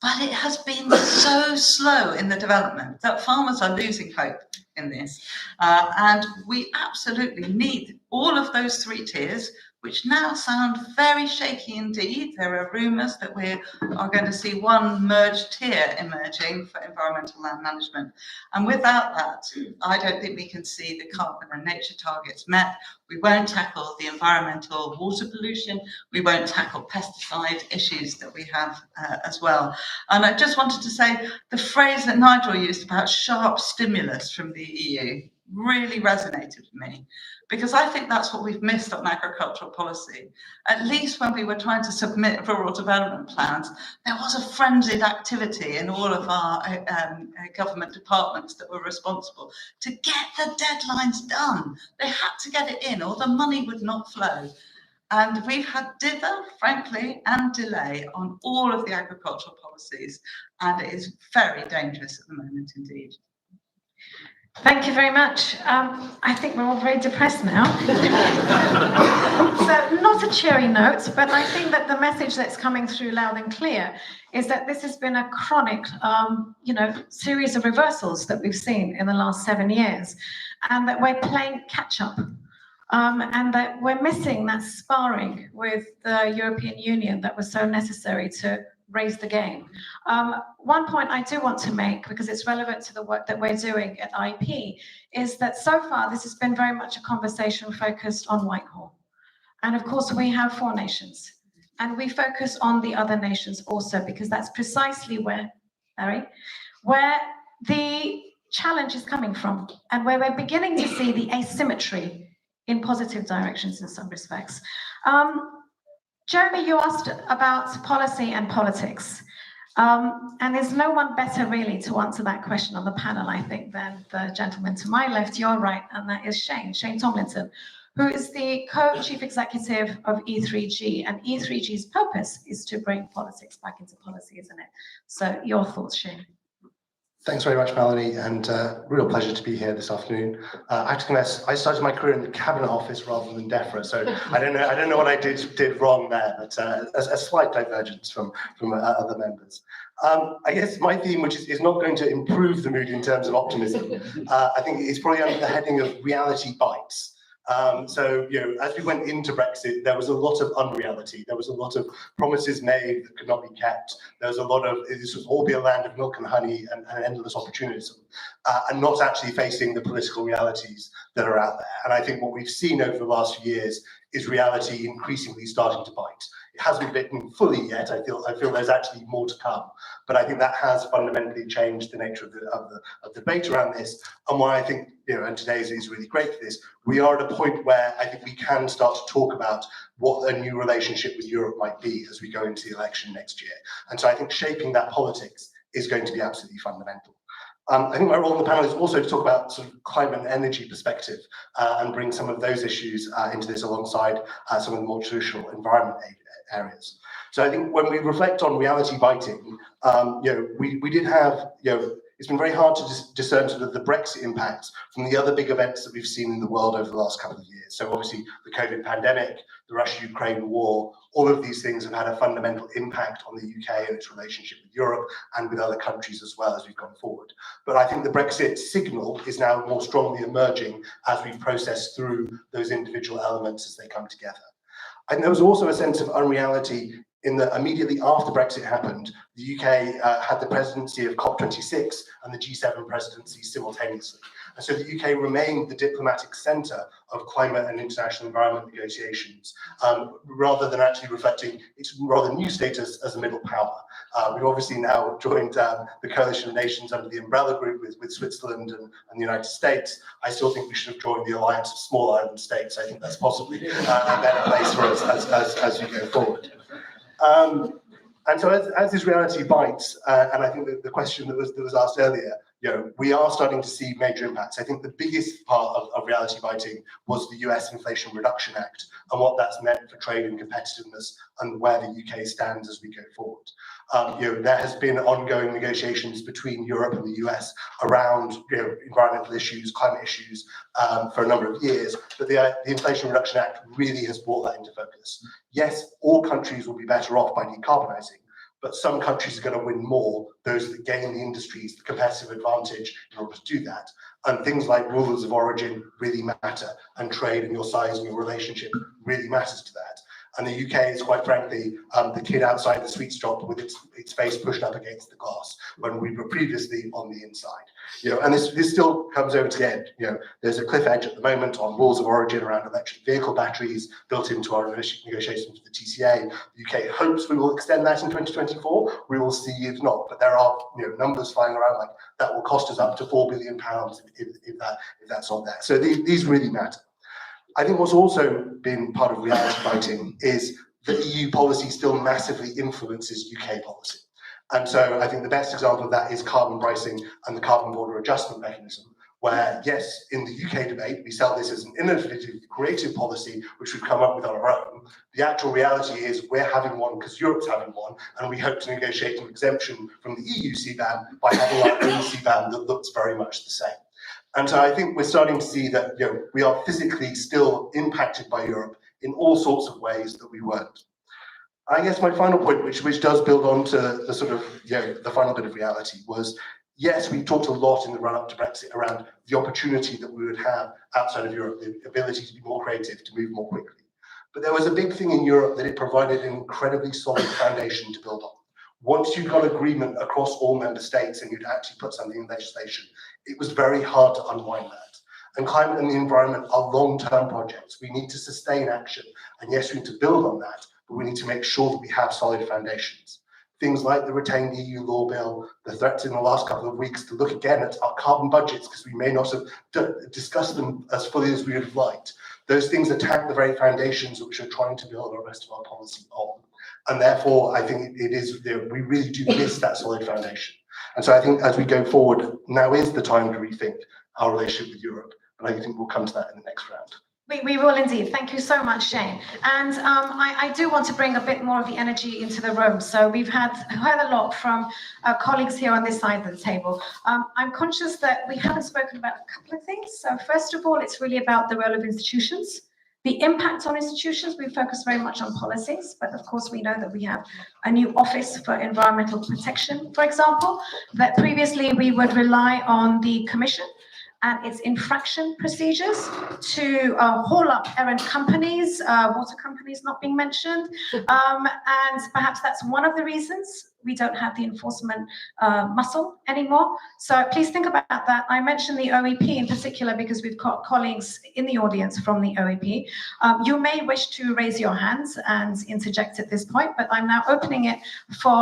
But it has been so slow in the development that farmers are losing hope in this. And we absolutely need all of those 3 tiers, which now sound very shaky indeed. There are rumours that we are going to see one merged tier emerging for environmental land management. And without that, I don't think we can see the carbon and nature targets met. We won't tackle the environmental water pollution. We won't tackle pesticide issues that we have as well. And I just wanted to say the phrase that Nigel used about sharp stimulus from the EU really resonated with me, because I think that's what we've missed on agricultural policy. At least when we were trying to submit rural development plans, there was a frenzied activity in all of our government departments that were responsible to get the deadlines done. They had to get it in or the money would not flow. And we've had dither, frankly, and delay on all of the agricultural policies, and it is very dangerous at the moment indeed. Thank you very much. I think we're all very depressed now. So not a cheery note, but I think that the message that's coming through loud and clear is that this has been a chronic, series of reversals that we've seen in the last 7 years, and that we're playing catch up, and that we're missing that sparring with the European Union that was so necessary to raise the game. One point I do want to make, because it's relevant to the work that we're doing at IEP, is that so far this has been very much a conversation focused on Whitehall. And of course we have 4 nations, and we focus on the other nations also, because that's precisely where the challenge is coming from, and where we're beginning to see the asymmetry in positive directions in some respects. Jeremy, you asked about policy and politics, and there's no one better really to answer that question on the panel, I think, than the gentleman to my left, your right, and that is Shane Tomlinson, who is the co-chief executive of E3G, and E3G's purpose is to bring politics back into policy, isn't it? So your thoughts, Shane. Thanks very much, Melanie, and real pleasure to be here this afternoon. I have to confess, I started my career in the Cabinet Office rather than DEFRA, so I don't know what I did wrong there, but a slight divergence from other members. I guess my theme, which is not going to improve the mood in terms of optimism, I think it's probably under the heading of reality bites. So, as we went into Brexit, there was a lot of unreality. There was a lot of promises made that could not be kept. There was a lot of, this would all be a land of milk and honey and endless opportunism, and not actually facing the political realities that are out there. And I think what we've seen over the last few years is reality increasingly starting to bite. It hasn't bitten fully yet. I feel there's actually more to come, but I think that has fundamentally changed the nature of the debate around this. And why I think, and today is really great for this, we are at a point where I think we can start to talk about what a new relationship with Europe might be as we go into the election next year. And so I think shaping that politics is going to be absolutely fundamental. I think my role on the panel is also to talk about sort of climate and energy perspective and bring some of those issues into this alongside some of the more traditional environment areas. So I think when we reflect on reality biting, we did have, it's been very hard to discern sort of the Brexit impacts from the other big events that we've seen in the world over the last couple of years. So obviously the COVID pandemic, the Russia-Ukraine war, all of these things have had a fundamental impact on the UK and its relationship with Europe and with other countries as well as we've gone forward. But I think the Brexit signal is now more strongly emerging as we process through those individual elements as they come together. And there was also a sense of unreality in that immediately after Brexit happened, the UK had the presidency of COP26 and the G7 presidency simultaneously. And so the UK remained the diplomatic centre of climate and international environment negotiations, rather than actually reflecting its rather new status as a middle power. We've obviously now joined the coalition of nations under the umbrella group with Switzerland and the United States. I still think we should have joined the alliance of small island states. I think that's possibly a better place for us as we go forward. And so as this reality bites, and I think that the question that was asked earlier, we are starting to see major impacts. I think the biggest part of reality biting was the US Inflation Reduction Act and what that's meant for trade and competitiveness and where the UK stands as we go forward. There has been ongoing negotiations between Europe and the US around environmental issues, climate issues for a number of years, but the Inflation Reduction Act really has brought that into focus. Yes, all countries will be better off by decarbonising, but some countries are going to win more, those that gain the industries the competitive advantage in order to do that. And things like rules of origin really matter, and trade and your size and your relationship really matters to that. And the UK is quite frankly the kid outside the sweet shop with its face pushed up against the glass when we were previously on the inside. And this still comes over to the end. There's a cliff edge at the moment on rules of origin around electric vehicle batteries built into our negotiations with the TCA. The UK hopes we will extend that in 2024. We will see if not, but there are numbers flying around like that will cost us up to £4 billion if that's not there. So these really matter. I think what's also been part of reality biting is that EU policy still massively influences UK policy. And so I think the best example of that is carbon pricing and the carbon border adjustment mechanism, where yes, in the UK debate, we sell this as an innovative, creative policy, which we've come up with on our own. The actual reality is we're having one because Europe's having one, and we hope to negotiate an exemption from the EU CBAM by having our own CBAM that looks very much the same. And so I think we're starting to see that we are physically still impacted by Europe in all sorts of ways that we weren't. I guess my final point, which does build on to the sort of the final bit of reality, was yes, we talked a lot in the run-up to Brexit around the opportunity that we would have outside of Europe, the ability to be more creative, to move more quickly. But there was a big thing in Europe that it provided an incredibly solid foundation to build on. Once you got agreement across all member states and you'd actually put something in legislation, it was very hard to unwind that. And climate and the environment are long-term projects. We need to sustain action. And yes, we need to build on that, but we need to make sure that we have solid foundations. Things like the retained EU law bill, the threats in the last couple of weeks to look again at our carbon budgets, because we may not have discussed them as fully as we would have liked. Those things attack the very foundations which we're trying to build the rest of our policy on. And therefore, I think it is, we really do miss that solid foundation. And so I think as we go forward, now is the time to rethink our relationship with Europe. And I think we'll come to that in the next round. We will indeed. Thank you so much, Shane. And I do want to bring a bit more of the energy into the room. So we've heard a lot from colleagues here on this side of the table. I'm conscious that we haven't spoken about a couple of things. So first of all, it's really about the role of institutions. The impact on institutions, we focus very much on policies, but of course we know that we have a new Office for Environmental Protection, for example, that previously we would rely on the Commission and its infraction procedures to haul up errant companies, water companies not being mentioned. And perhaps that's one of the reasons we don't have the enforcement muscle anymore. So please think about that. I mentioned the OEP in particular because we've got colleagues in the audience from the OEP. You may wish to raise your hands and interject at this point, but I'm now opening it for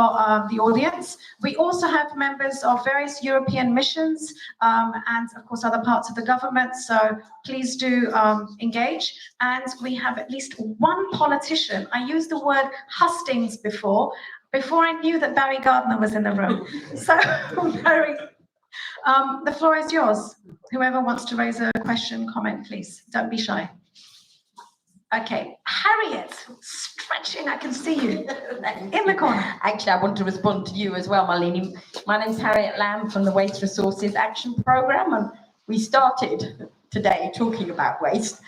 the audience. We also have members of various European missions and of course other parts of the government. So please do engage. And we have at least one politician. I used the word hustings before I knew that Barry Gardner was in the room. So, Barry, the floor is yours. Whoever wants to raise a question, comment, please. Don't be shy. Okay, Harriet, stretching, I can see you in the corner. Actually, I want to respond to you as well, Marlene. My name's Harriet Lamb from the Waste Resources Action Programme, and we started today talking about waste.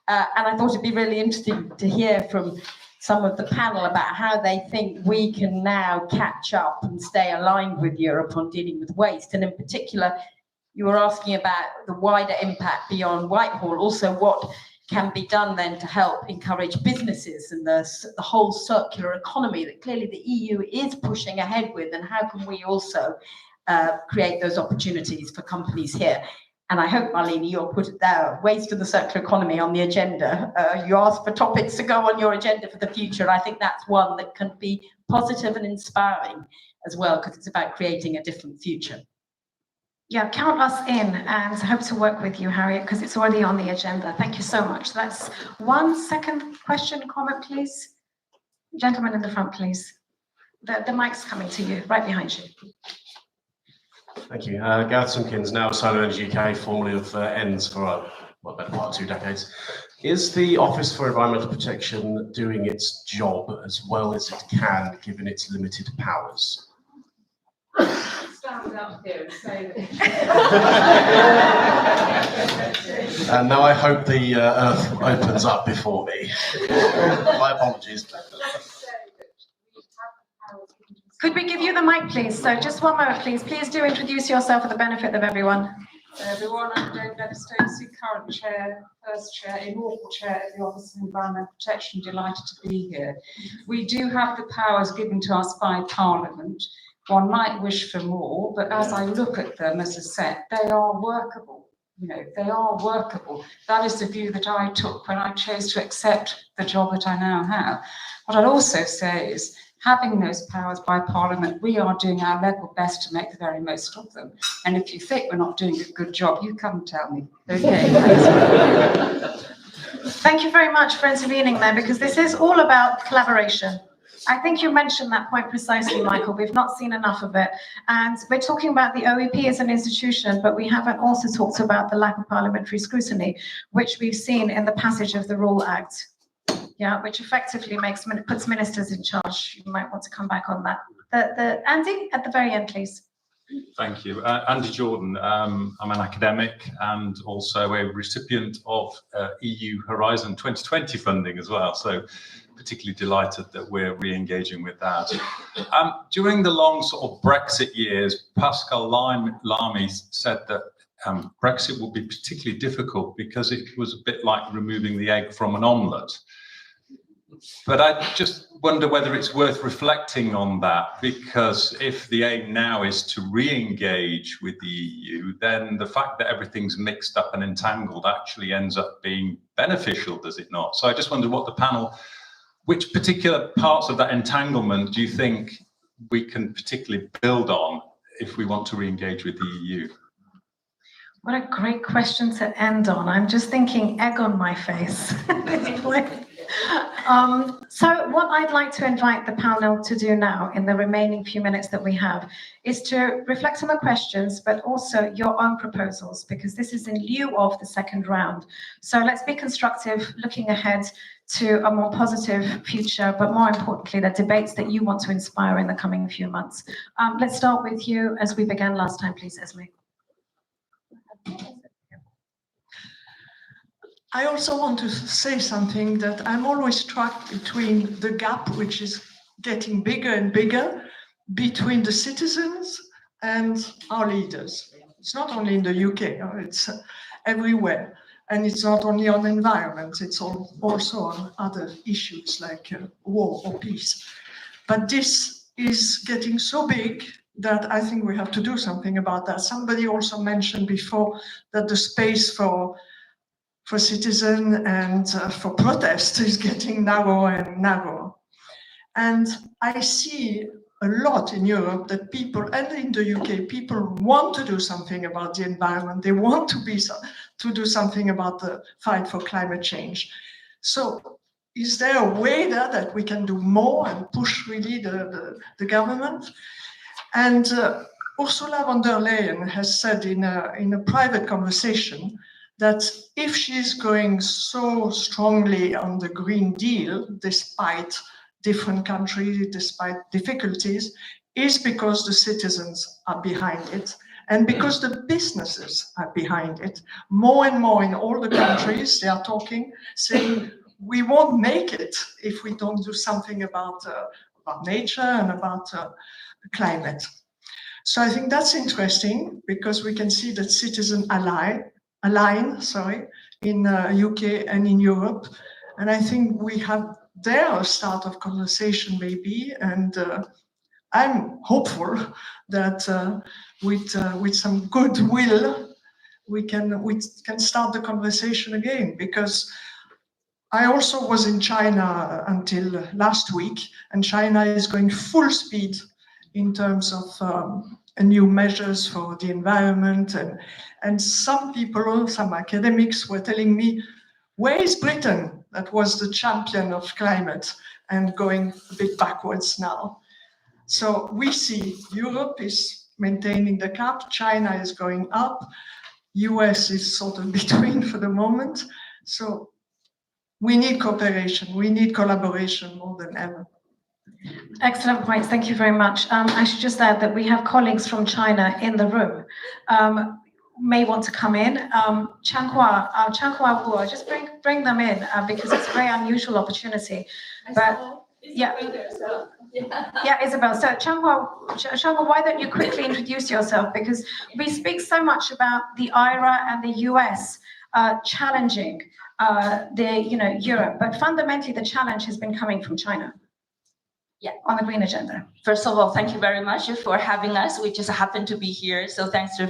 And I thought it'd be really interesting to hear from some of the panel about how they think we can now catch up and stay aligned with Europe on dealing with waste. And in particular, you were asking about the wider impact beyond Whitehall, also what can be done then to help encourage businesses and the whole circular economy that clearly the EU is pushing ahead with, and how can we also create those opportunities for companies here. And I hope, Marlene, you'll put waste and the circular economy on the agenda. You asked for topics to go on your agenda for the future. I think that's one that can be positive and inspiring as well, because it's about creating a different future. Yeah, count us in, and hope to work with you, Harriet, because it's already on the agenda. Thank you so much. That's one second question, comment, please. Gentleman in the front, please. The mic's coming to you, right behind you. Thank you. Gareth Simpkins, now Solar Energy UK, formerly of ENDS for well, better part of 2 decades. Is the Office for Environmental Protection doing its job as well as it can, given its limited powers? Stand up here and say And now I hope the earth opens up before me. My apologies. Could we give you the mic, please? So just one moment, please. Please do introduce yourself for the benefit of everyone. Everyone, I'm Jane Stacey, current chair, first chair, inaugural chair of the Office of Environmental Protection. Delighted to be here. We do have the powers given to us by Parliament. One might wish for more, but as I look at them as a set, they are workable. You know, they are workable. That is the view that I took when I chose to accept the job that I now have. What I'd also say is, having those powers by Parliament, we are doing our level best to make the very most of them. And if you think we're not doing a good job, you come and tell me. Okay, thanks. Thank you very much for intervening there, because this is all about collaboration. I think you mentioned that point precisely, Michael. We've not seen enough of it. And we're talking about the OEP as an institution, but we haven't also talked about the lack of parliamentary scrutiny, which we've seen in the passage of the Rule Act. Yeah, which effectively puts ministers in charge. You might want to come back on that. Andy, at the very end, please. Thank you. Andy Jordan. I'm an academic and also a recipient of EU Horizon 2020 funding as well. So particularly delighted that we're re-engaging with that. During the long sort of Brexit years, Pascal Lamy said that Brexit will be particularly difficult because it was a bit like removing the egg from an omelette. But I just wonder whether it's worth reflecting on that, because if the aim now is to re-engage with the EU, then the fact that everything's mixed up and entangled actually ends up being beneficial, does it not? So I just wonder what the panel, which particular parts of that entanglement do you think we can particularly build on if we want to re-engage with the EU? What a great question to end on. I'm just thinking egg on my face. So what I'd like to invite the panel to do now in the remaining few minutes that we have is to reflect on the questions, but also your own proposals, because this is in lieu of the second round. So let's be constructive, looking ahead to a more positive future, but more importantly, the debates that you want to inspire in the coming few months. Let's start with you as we began last time, please, Esme. I also want to say something that I'm always struck between the gap, which is getting bigger and bigger, between the citizens and our leaders. It's not only in the UK, it's everywhere. And it's not only on environment, it's also on other issues like war or peace. But this is getting so big that I think we have to do something about that. Somebody also mentioned before that the space for citizen and for protest is getting narrower and narrower. And I see a lot in Europe that people, and in the UK, people want to do something about the environment. They want to do something about the fight for climate change. So is there a way there that we can do more and push really the government? And Ursula von der Leyen has said in a private conversation that if she's going so strongly on the Green Deal, despite different countries, despite difficulties, is because the citizens are behind it and because the businesses are behind it. More and more in all the countries, they are talking, saying, we won't make it if we don't do something about nature and about climate. So I think that's interesting because we can see that citizens align in UK and in Europe. And I think we have there a start of conversation maybe. And I'm hopeful that with some goodwill, we can start the conversation again, because I also was in China until last week, and China is going full speed in terms of new measures for the environment. And some people, some academics were telling me, where is Britain? That was the champion of climate and going a bit backwards now. So we see Europe is maintaining the cap, China is going up, US is sort of between for the moment. So we need cooperation, we need collaboration more than ever. Excellent points, thank you very much. I should just add that we have colleagues from China in the room. May want to come in. Changhua Wu, just bring them in because it's a very unusual opportunity. But yeah, Isabel. So Changhua, why don't you quickly introduce yourself? Because we speak so much about the IRA and the US challenging Europe, but fundamentally the challenge has been coming from China. Yeah, on the green agenda. First of all, thank you very much for having us. We just happen to be here. So thanks to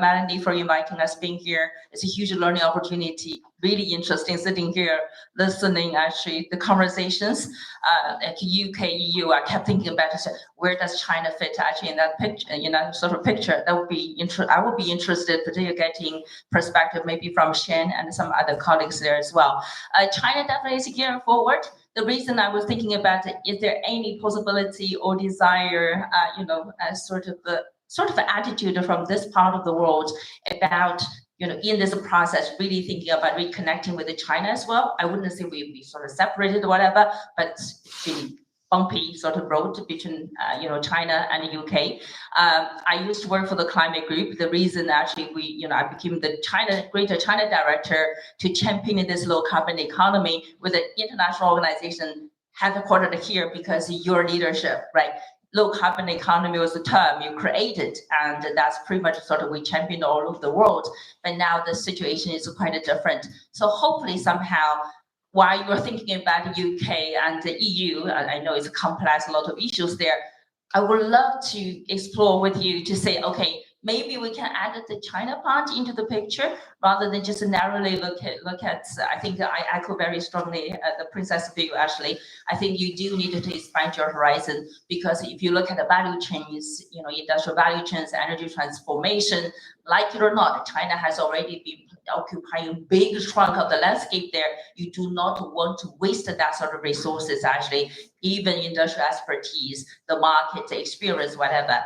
Melanie for inviting us being here. It's a huge learning opportunity. Really interesting sitting here, listening actually the conversations. Like UK, EU, I kept thinking about where does China fit actually in that picture, sort of picture. That would be I would be interested, particularly getting perspective maybe from Shen and some other colleagues there as well. China definitely is gearing forward. The reason I was thinking about it, is there any possibility or desire, sort of an attitude from this part of the world about, in this process, really thinking about reconnecting with China as well? I wouldn't say we'd be sort of separated or whatever, but it's really bumpy sort of road between, China and the UK. I used to work for the climate group. The reason actually I became the Greater China Director to champion this low carbon economy with an international organization headquartered here because of your leadership, right? Low carbon economy was the term you created, and that's pretty much sort of we championed all over the world. But now the situation is quite different. So hopefully somehow, while you're thinking about the UK and the EU, I know it's complex, a lot of issues there, I would love to explore with you to say, okay, maybe we can add the China part into the picture. rather than just narrowly look at. I think I echo very strongly the Princess view. Actually, I think you do need to expand your horizon, because if you look at the value chains, you know, industrial value chains, energy transformation, like it or not, China has already been occupying a big chunk of the landscape there. You do not want to waste that sort of resources, actually, even industrial expertise, the market experience, whatever.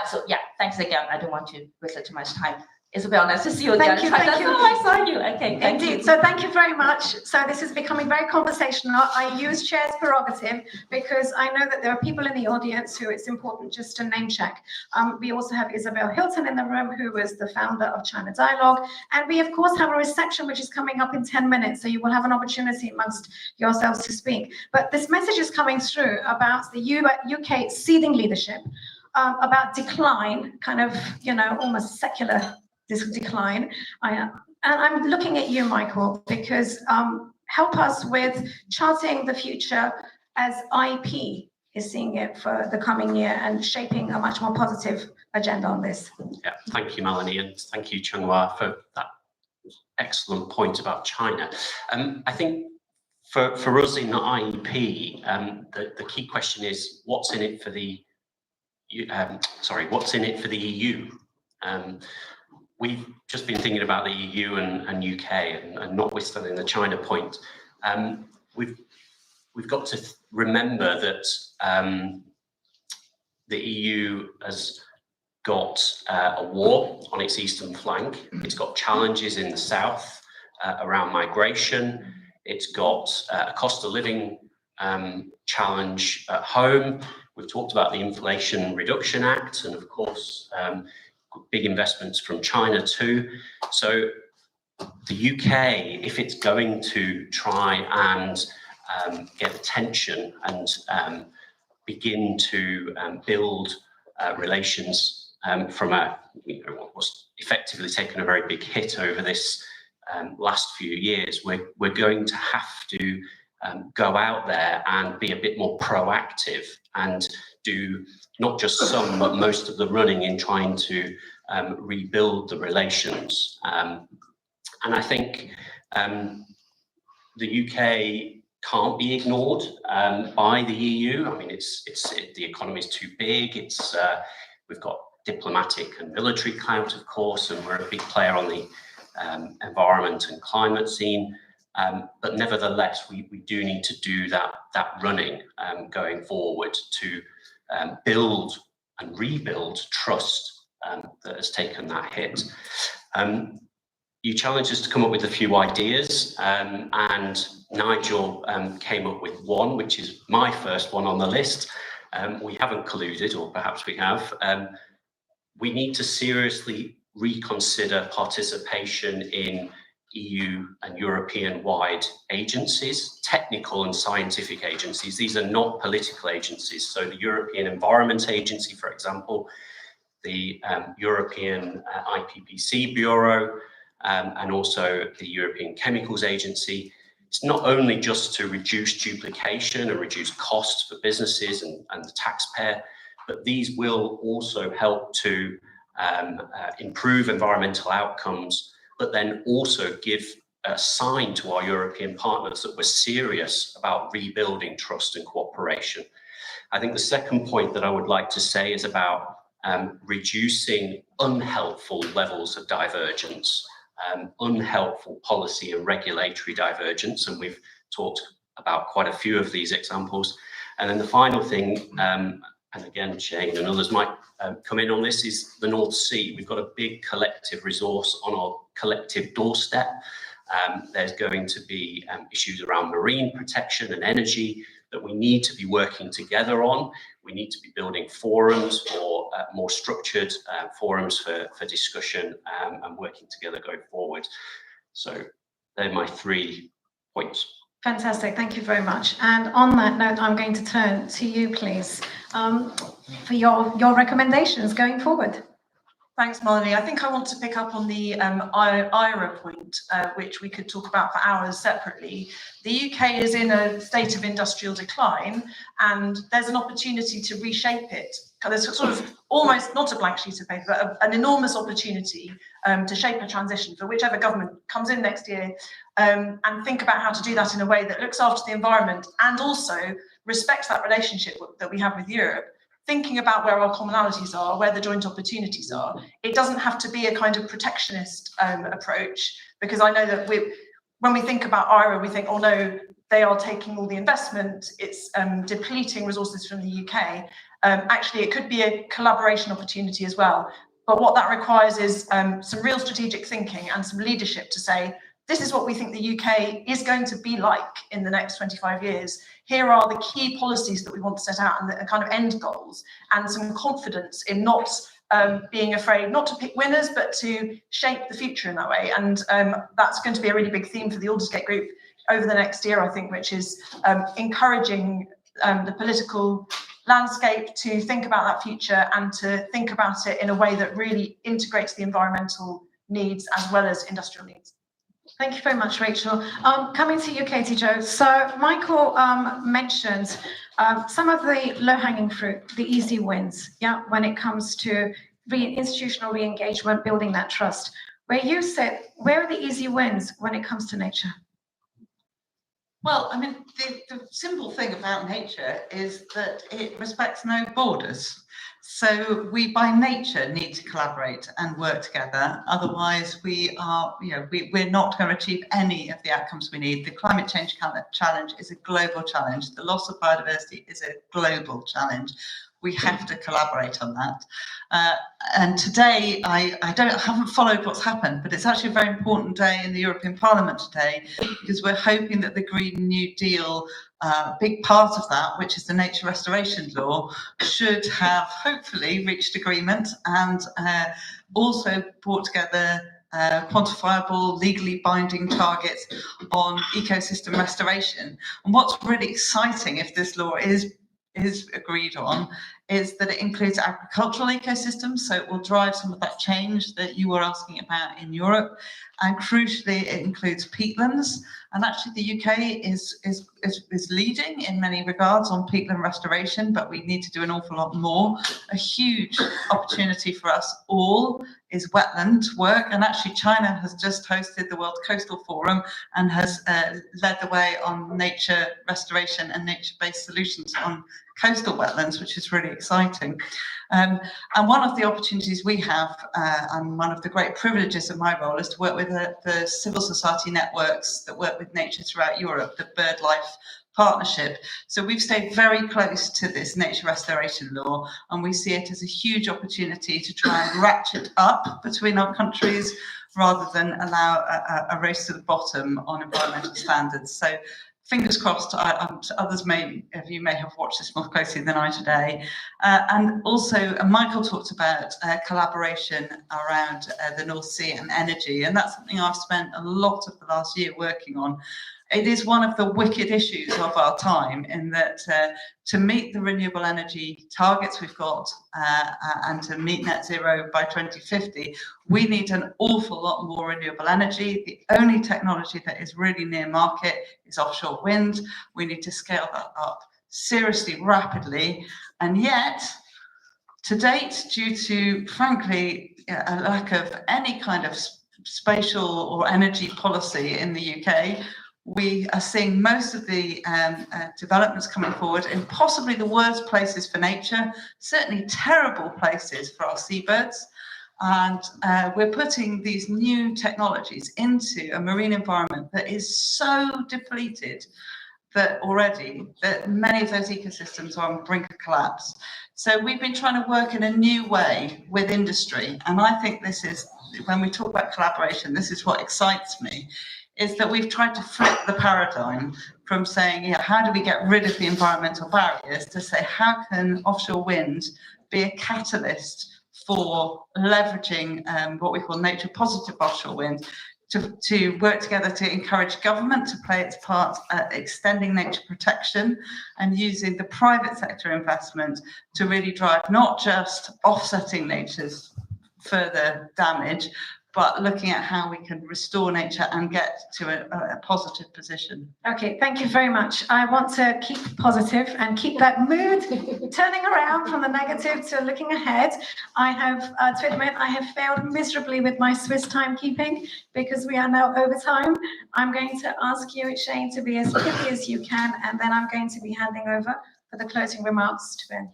So yeah, thanks again. I don't want to waste too much time. Isabel, nice to see you again. Thank you. I saw you. Okay, thank Indeed. you. So thank you very much. So this is becoming very conversational. I use chair's prerogative because I know that there are people in the audience who it's important just to name check. We also have Isabel Hilton in the room, who was the founder of China Dialogue. And we, of course, have a reception which is coming up in 10 minutes. So you will have an opportunity amongst yourselves to speak. But this message is coming through about the UK ceding leadership, about decline, kind of, you know, almost secular decline. And I'm looking at you, Michael, because help us with charting the future as IEP is seeing it for the coming year and shaping a much more positive agenda on this. Yeah, thank you, Melanie, and thank you, Chunghwa, for that excellent point about China. I think for us in the IEP, the key question is what's in it for the what's in it for the EU? We've just been thinking about the EU and UK, and notwithstanding the China point, we've got to remember that the EU has got a war on its eastern flank. It's got challenges in the south around migration. It's got a cost of living challenge at home. We've talked about the Inflation Reduction Act, and of course, big investments from China too. So the UK, if it's going to try and get attention and begin to build relations from what was effectively taken a very big hit over this last few years, we're going to have to go out there and be a bit more proactive and do not just some, but most of the running in trying to rebuild the relations. And I think the UK can't be ignored by the EU. I mean, the economy is too big. We've got diplomatic and military clout, of course, and we're a big player on the environment and climate scene. But nevertheless, we do need to do that running going forward to build and rebuild trust that has taken that hit. You challenged us to come up with a few ideas, and Nigel came up with one, which is my first one on the list. We haven't colluded, or perhaps we have. We need to seriously reconsider participation in EU and European-wide agencies, technical and scientific agencies. These are not political agencies. So the European Environment Agency, for example, the European IPPC Bureau, and also the European Chemicals Agency. It's not only just to reduce duplication and reduce costs for businesses and the taxpayer, but these will also help to improve environmental outcomes, but then also give a sign to our European partners that we're serious about rebuilding trust and cooperation. I think the second point that I would like to say is about reducing unhelpful levels of divergence, unhelpful policy and regulatory divergence, and we've talked about quite a few of these examples. And then the final thing, and again, Shane and others might come in on this, is the North Sea. We've got a big collective resource on our collective doorstep. There's going to be issues around marine protection and energy that we need to be working together on. We need to be building forums or more structured forums for discussion and working together going forward. So they're my 3 points. Fantastic, thank you very much. And on that note, I'm going to turn to you, please, for your recommendations going forward. Thanks, Melanie. I think I want to pick up on the IRA point, which we could talk about for hours separately. The UK is in a state of industrial decline, and there's an opportunity to reshape it. There's sort of almost not a blank sheet of paper, but an enormous opportunity to shape a transition for whichever government comes in next year, and think about how to do that in a way that looks after the environment and also respects that relationship that we have with Europe. Thinking about where our commonalities are, where the joint opportunities are. It doesn't have to be a kind of protectionist approach, because I know that when we think about IRA, we think, oh no, they are taking all the investment, it's depleting resources from the UK. Actually, it could be a collaboration opportunity as well. But what that requires is some real strategic thinking and some leadership to say, this is what we think the UK is going to be like in the next 25 years. Here are the key policies that we want to set out and the kind of end goals, and some confidence in not being afraid not to pick winners, but to shape the future in that way. And that's going to be a really big theme for the Aldersgate Group over the next year, I think, which is encouraging the political landscape to think about that future and to think about it in a way that really integrates the environmental needs as well as industrial needs. Thank you very much, Rachel. Coming to you, Katie Jo. So Michael mentioned some of the low-hanging fruit, the easy wins, yeah, when it comes to institutional re-engagement, building that trust. Where you said, where are the easy wins when it comes to nature? Well, I mean, the simple thing about nature is that it respects no borders. So we, by nature, need to collaborate and work together. Otherwise, we are, we're not going to achieve any of the outcomes we need. The climate change challenge is a global challenge. The loss of biodiversity is a global challenge. We have to collaborate on that. And today, I haven't followed what's happened, but it's actually a very important day in the European Parliament today, because we're hoping that the Green New Deal, big part of that, which is the nature restoration law, should have hopefully reached agreement and also brought together quantifiable, legally binding targets on ecosystem restoration. And what's really exciting, if this law is agreed on, is that it includes agricultural ecosystems, so it will drive some of that change that you were asking about in Europe. And crucially, it includes peatlands. And actually, the UK is leading in many regards on peatland restoration, but we need to do an awful lot more. A huge opportunity for us all is wetland work, and actually China has just hosted the World Coastal Forum and has led the way on nature restoration and nature-based solutions on coastal wetlands, which is really exciting. And one of the opportunities we have, and one of the great privileges of my role, is to work with the civil society networks that work with nature throughout Europe, the BirdLife Partnership. So we've stayed very close to this nature restoration law, and we see it as a huge opportunity to try and ratchet up between our countries rather than allow a race to the bottom on environmental standards. So fingers crossed, others of you may have watched this more closely than I today. And also, Michael talked about collaboration around the North Sea and energy, and that's something I've spent a lot of the last year working on. It is one of the wicked issues of our time, in that to meet the renewable energy targets we've got and to meet net zero by 2050, we need an awful lot more renewable energy. The only technology that is really near market is offshore wind. We need to scale that up seriously, rapidly. And yet, to date, due to, frankly, a lack of any kind of spatial or energy policy in the UK, we are seeing most of the developments coming forward in possibly the worst places for nature, certainly terrible places for our seabirds. And we're putting these new technologies into a marine environment that is so depleted that many of those ecosystems are on the brink of collapse. So we've been trying to work in a new way with industry. And I think this is, when we talk about collaboration, this is what excites me, is that we've tried to flip the paradigm from saying, how do we get rid of the environmental barriers, to say, how can offshore wind be a catalyst for leveraging what we call nature positive offshore wind, to work together to encourage government to play its part at extending nature protection and using the private sector investment to really drive not just offsetting nature's further damage, but looking at how we can restore nature and get to a positive position. Okay, thank you very much. I want to keep positive and keep that mood turning around from the negative to looking ahead. I have to admit I have failed miserably with my Swiss timekeeping because we are now over time. I'm going to ask you, Shane, to be as quickly as you can, and then I'm going to be handing over for the closing remarks to Ben.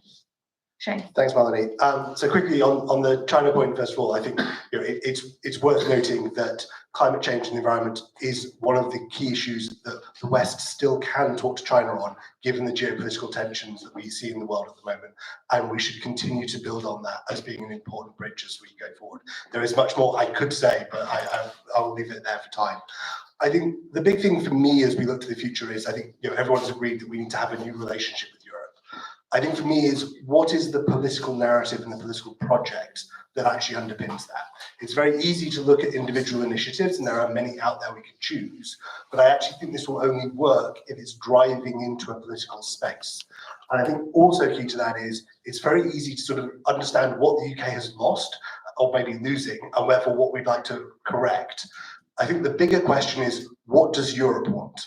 Shane. Thanks, Melanie. So quickly on the China point, first of all, I think it's worth noting that climate change and the environment is one of the key issues that the West still can talk to China on, given the geopolitical tensions that we see in the world at the moment. And we should continue to build on that as being an important bridge as we go forward. There is much more I could say, but I will leave it there for time. I think the big thing for me as we look to the future is I think everyone's agreed that we need to have a new relationship with Europe. I think for me is what is the political narrative and the political project that actually underpins that. It's very easy to look at individual initiatives, and there are many out there we could choose, but I actually think this will only work if it's driving into a political space. And I think also key to that is it's very easy to sort of understand what the UK has lost or maybe losing, and therefore what we'd like to correct. I think the bigger question is, what does Europe want?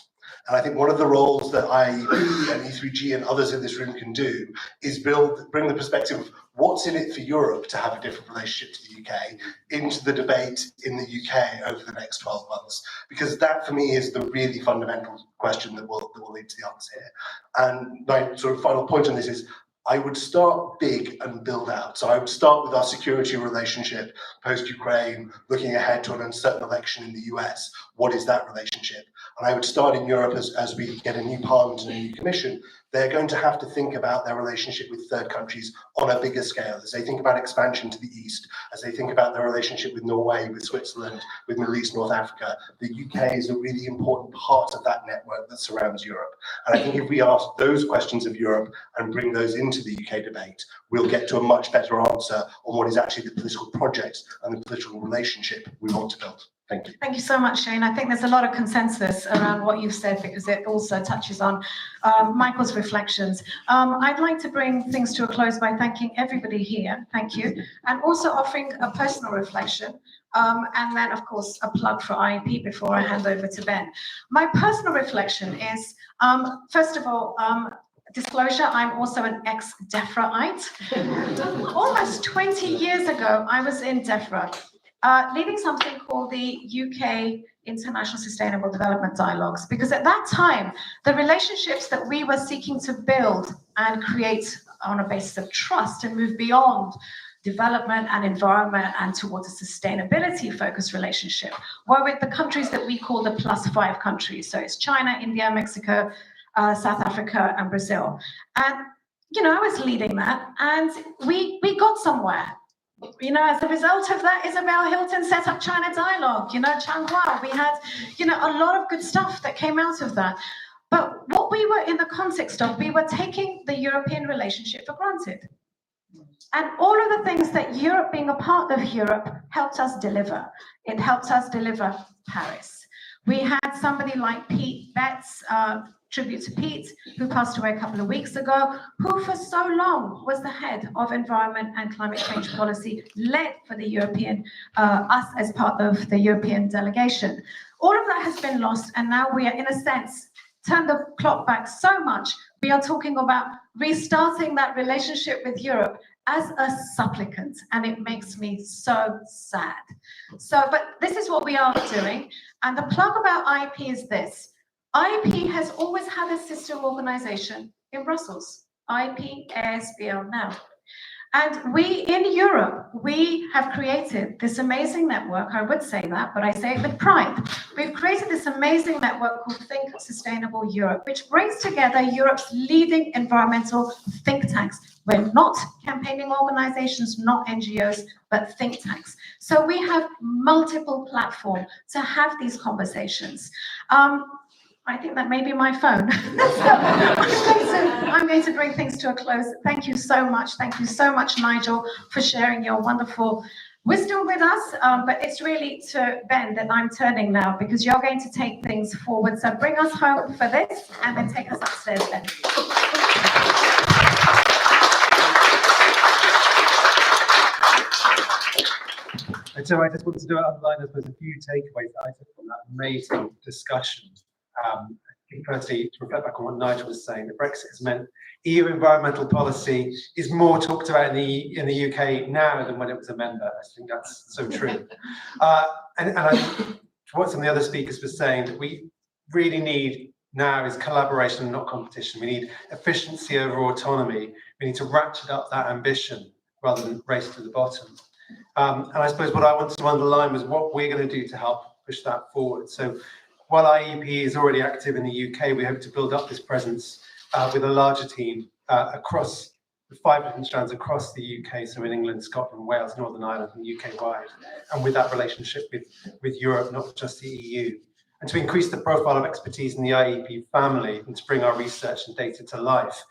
And I think one of the roles that IEEP and E3G and others in this room can do is bring the perspective of what's in it for Europe to have a different relationship to the UK into the debate in the UK over the next 12 months. Because that, for me, is the really fundamental question that will lead to the answer here. And my sort of final point on this is, I would start big and build out. So I would start with our security relationship post-Ukraine, looking ahead to an uncertain election in the US. What is that relationship? And I would start in Europe as we get a new parliament and a new commission. They're going to have to think about their relationship with third countries on a bigger scale, as they think about expansion to the east, as they think about their relationship with Norway, with Switzerland, with Middle East, North Africa. The UK is a really important part of that network that surrounds Europe. And I think if we ask those questions of Europe and bring those into the UK debate, we'll get to a much better answer on what is actually the political project and the political relationship we want to build. Thank you. Thank you so much, Shane. I think there's a lot of consensus around what you've said because it also touches on Michael's reflections. I'd like to bring things to a close by thanking everybody here. Thank you. And also offering a personal reflection. And then, of course, a plug for IEP before I hand over to Ben. My personal reflection is, first of all, disclosure, I'm also an ex-DEFRA-ite. Almost 20 years ago, I was in DEFRA. Leading something called the UK International Sustainable Development Dialogues, because at that time, the relationships that we were seeking to build and create on a basis of trust and move beyond development and environment and towards a sustainability-focused relationship were with the countries that we call the +5 countries. So it's China, India, Mexico, South Africa, and Brazil. And, I was leading that, and we got somewhere. As a result of that, Isabel Hilton set up China Dialogue, Changhua. We had, a lot of good stuff that came out of that. But what we were in the context of, we were taking the European relationship for granted. And all of the things that Europe, being a part of Europe, helped us deliver. It helped us deliver Paris. We had somebody like Pete Betts, tribute to Pete, who passed away a couple of weeks ago, who for so long was the head of environment and climate change policy, led for the European, us as part of the European delegation. All of that has been lost, and now we are, in a sense, turned the clock back so much, we are talking about restarting that relationship with Europe as a supplicant, and it makes me so sad. But this is what we are doing, and the plug about IEP is this. IEP has always had a sister organization in Brussels, IEP ASBL now. And we, in Europe, we have created this amazing network. I would say that, but I say it with pride. We've created this amazing network called Think Sustainable Europe, which brings together Europe's leading environmental think tanks. We're not campaigning organizations, not NGOs, but think tanks. So we have multiple platforms to have these conversations. I think that may be my phone. I'm going to bring things to a close. Thank you so much. Thank you so much, Nigel, for sharing your wonderful wisdom with us. But it's really to Ben that I'm turning now, because you're going to take things forward. So bring us home for this and then take us upstairs, Ben. so I just wanted to underline, I suppose, a few takeaways that I took from that amazing discussion. I think firstly, to reflect back on what Nigel was saying, that Brexit has meant EU environmental policy is more talked about in the UK now than when it was a member. I think that's so true. And what some of the other speakers were saying, that we really need now is collaboration and not competition. We need efficiency over autonomy. We need to ratchet up that ambition rather than race to the bottom. And I suppose what I wanted to underline was what we're going to do to help push that forward. So while IEP is already active in the UK, we hope to build up this presence with a larger team across the 5 different strands across the UK, so in England, Scotland, Wales, Northern Ireland, and UK-wide, and with that relationship with Europe, not just the EU. And to increase the profile of expertise in the IEP family and to bring our research and data to life.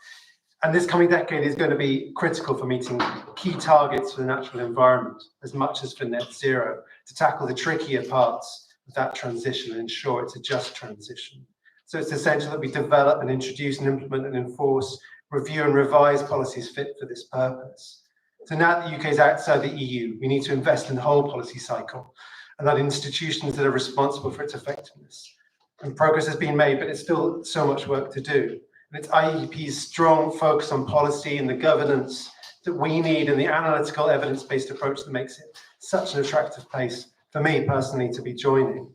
And this coming decade is going to be critical for meeting key targets for the natural environment, as much as for net zero, to tackle the trickier parts of that transition and ensure it's a just transition. So it's essential that we develop and introduce and implement and enforce, review and revise policies fit for this purpose. So now that the UK is outside the EU, we need to invest in the whole policy cycle and that institutions that are responsible for its effectiveness. And progress has been made, but it's still so much work to do. And it's IEP's strong focus on policy and the governance that we need and the analytical evidence-based approach that makes it such an attractive place for me personally to be joining.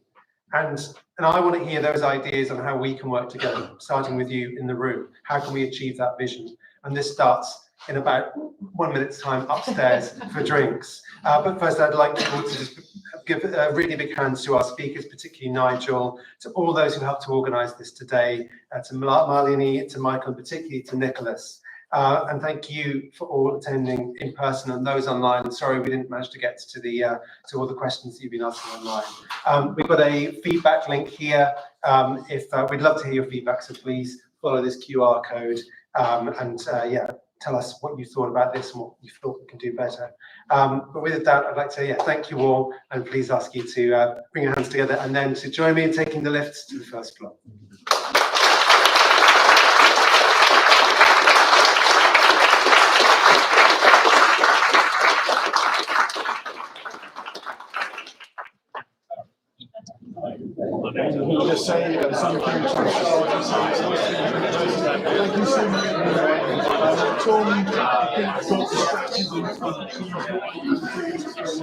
And I want to hear those ideas on how we can work together, starting with you in the room. How can we achieve that vision? And this starts in about 1 minute's time upstairs for drinks. But first, I'd like to also just give a really big hands to our speakers, particularly Nigel, to all those who helped to organise this today, to Marlene, to Michael, and particularly to Nicholas. And thank you for all attending in person and those online. Sorry we didn't manage to get to the to all the questions that you've been asking online. We've got a feedback link here. We'd love to hear your feedback, so please follow this QR code yeah, tell us what you thought about this and what you thought we can do better. But with that, I'd like to say, thank you all, and please ask you to bring your hands together and then to join me in taking the lifts to the first floor. Just say something thank you so much. Tom, I think, got the strategy in front of you.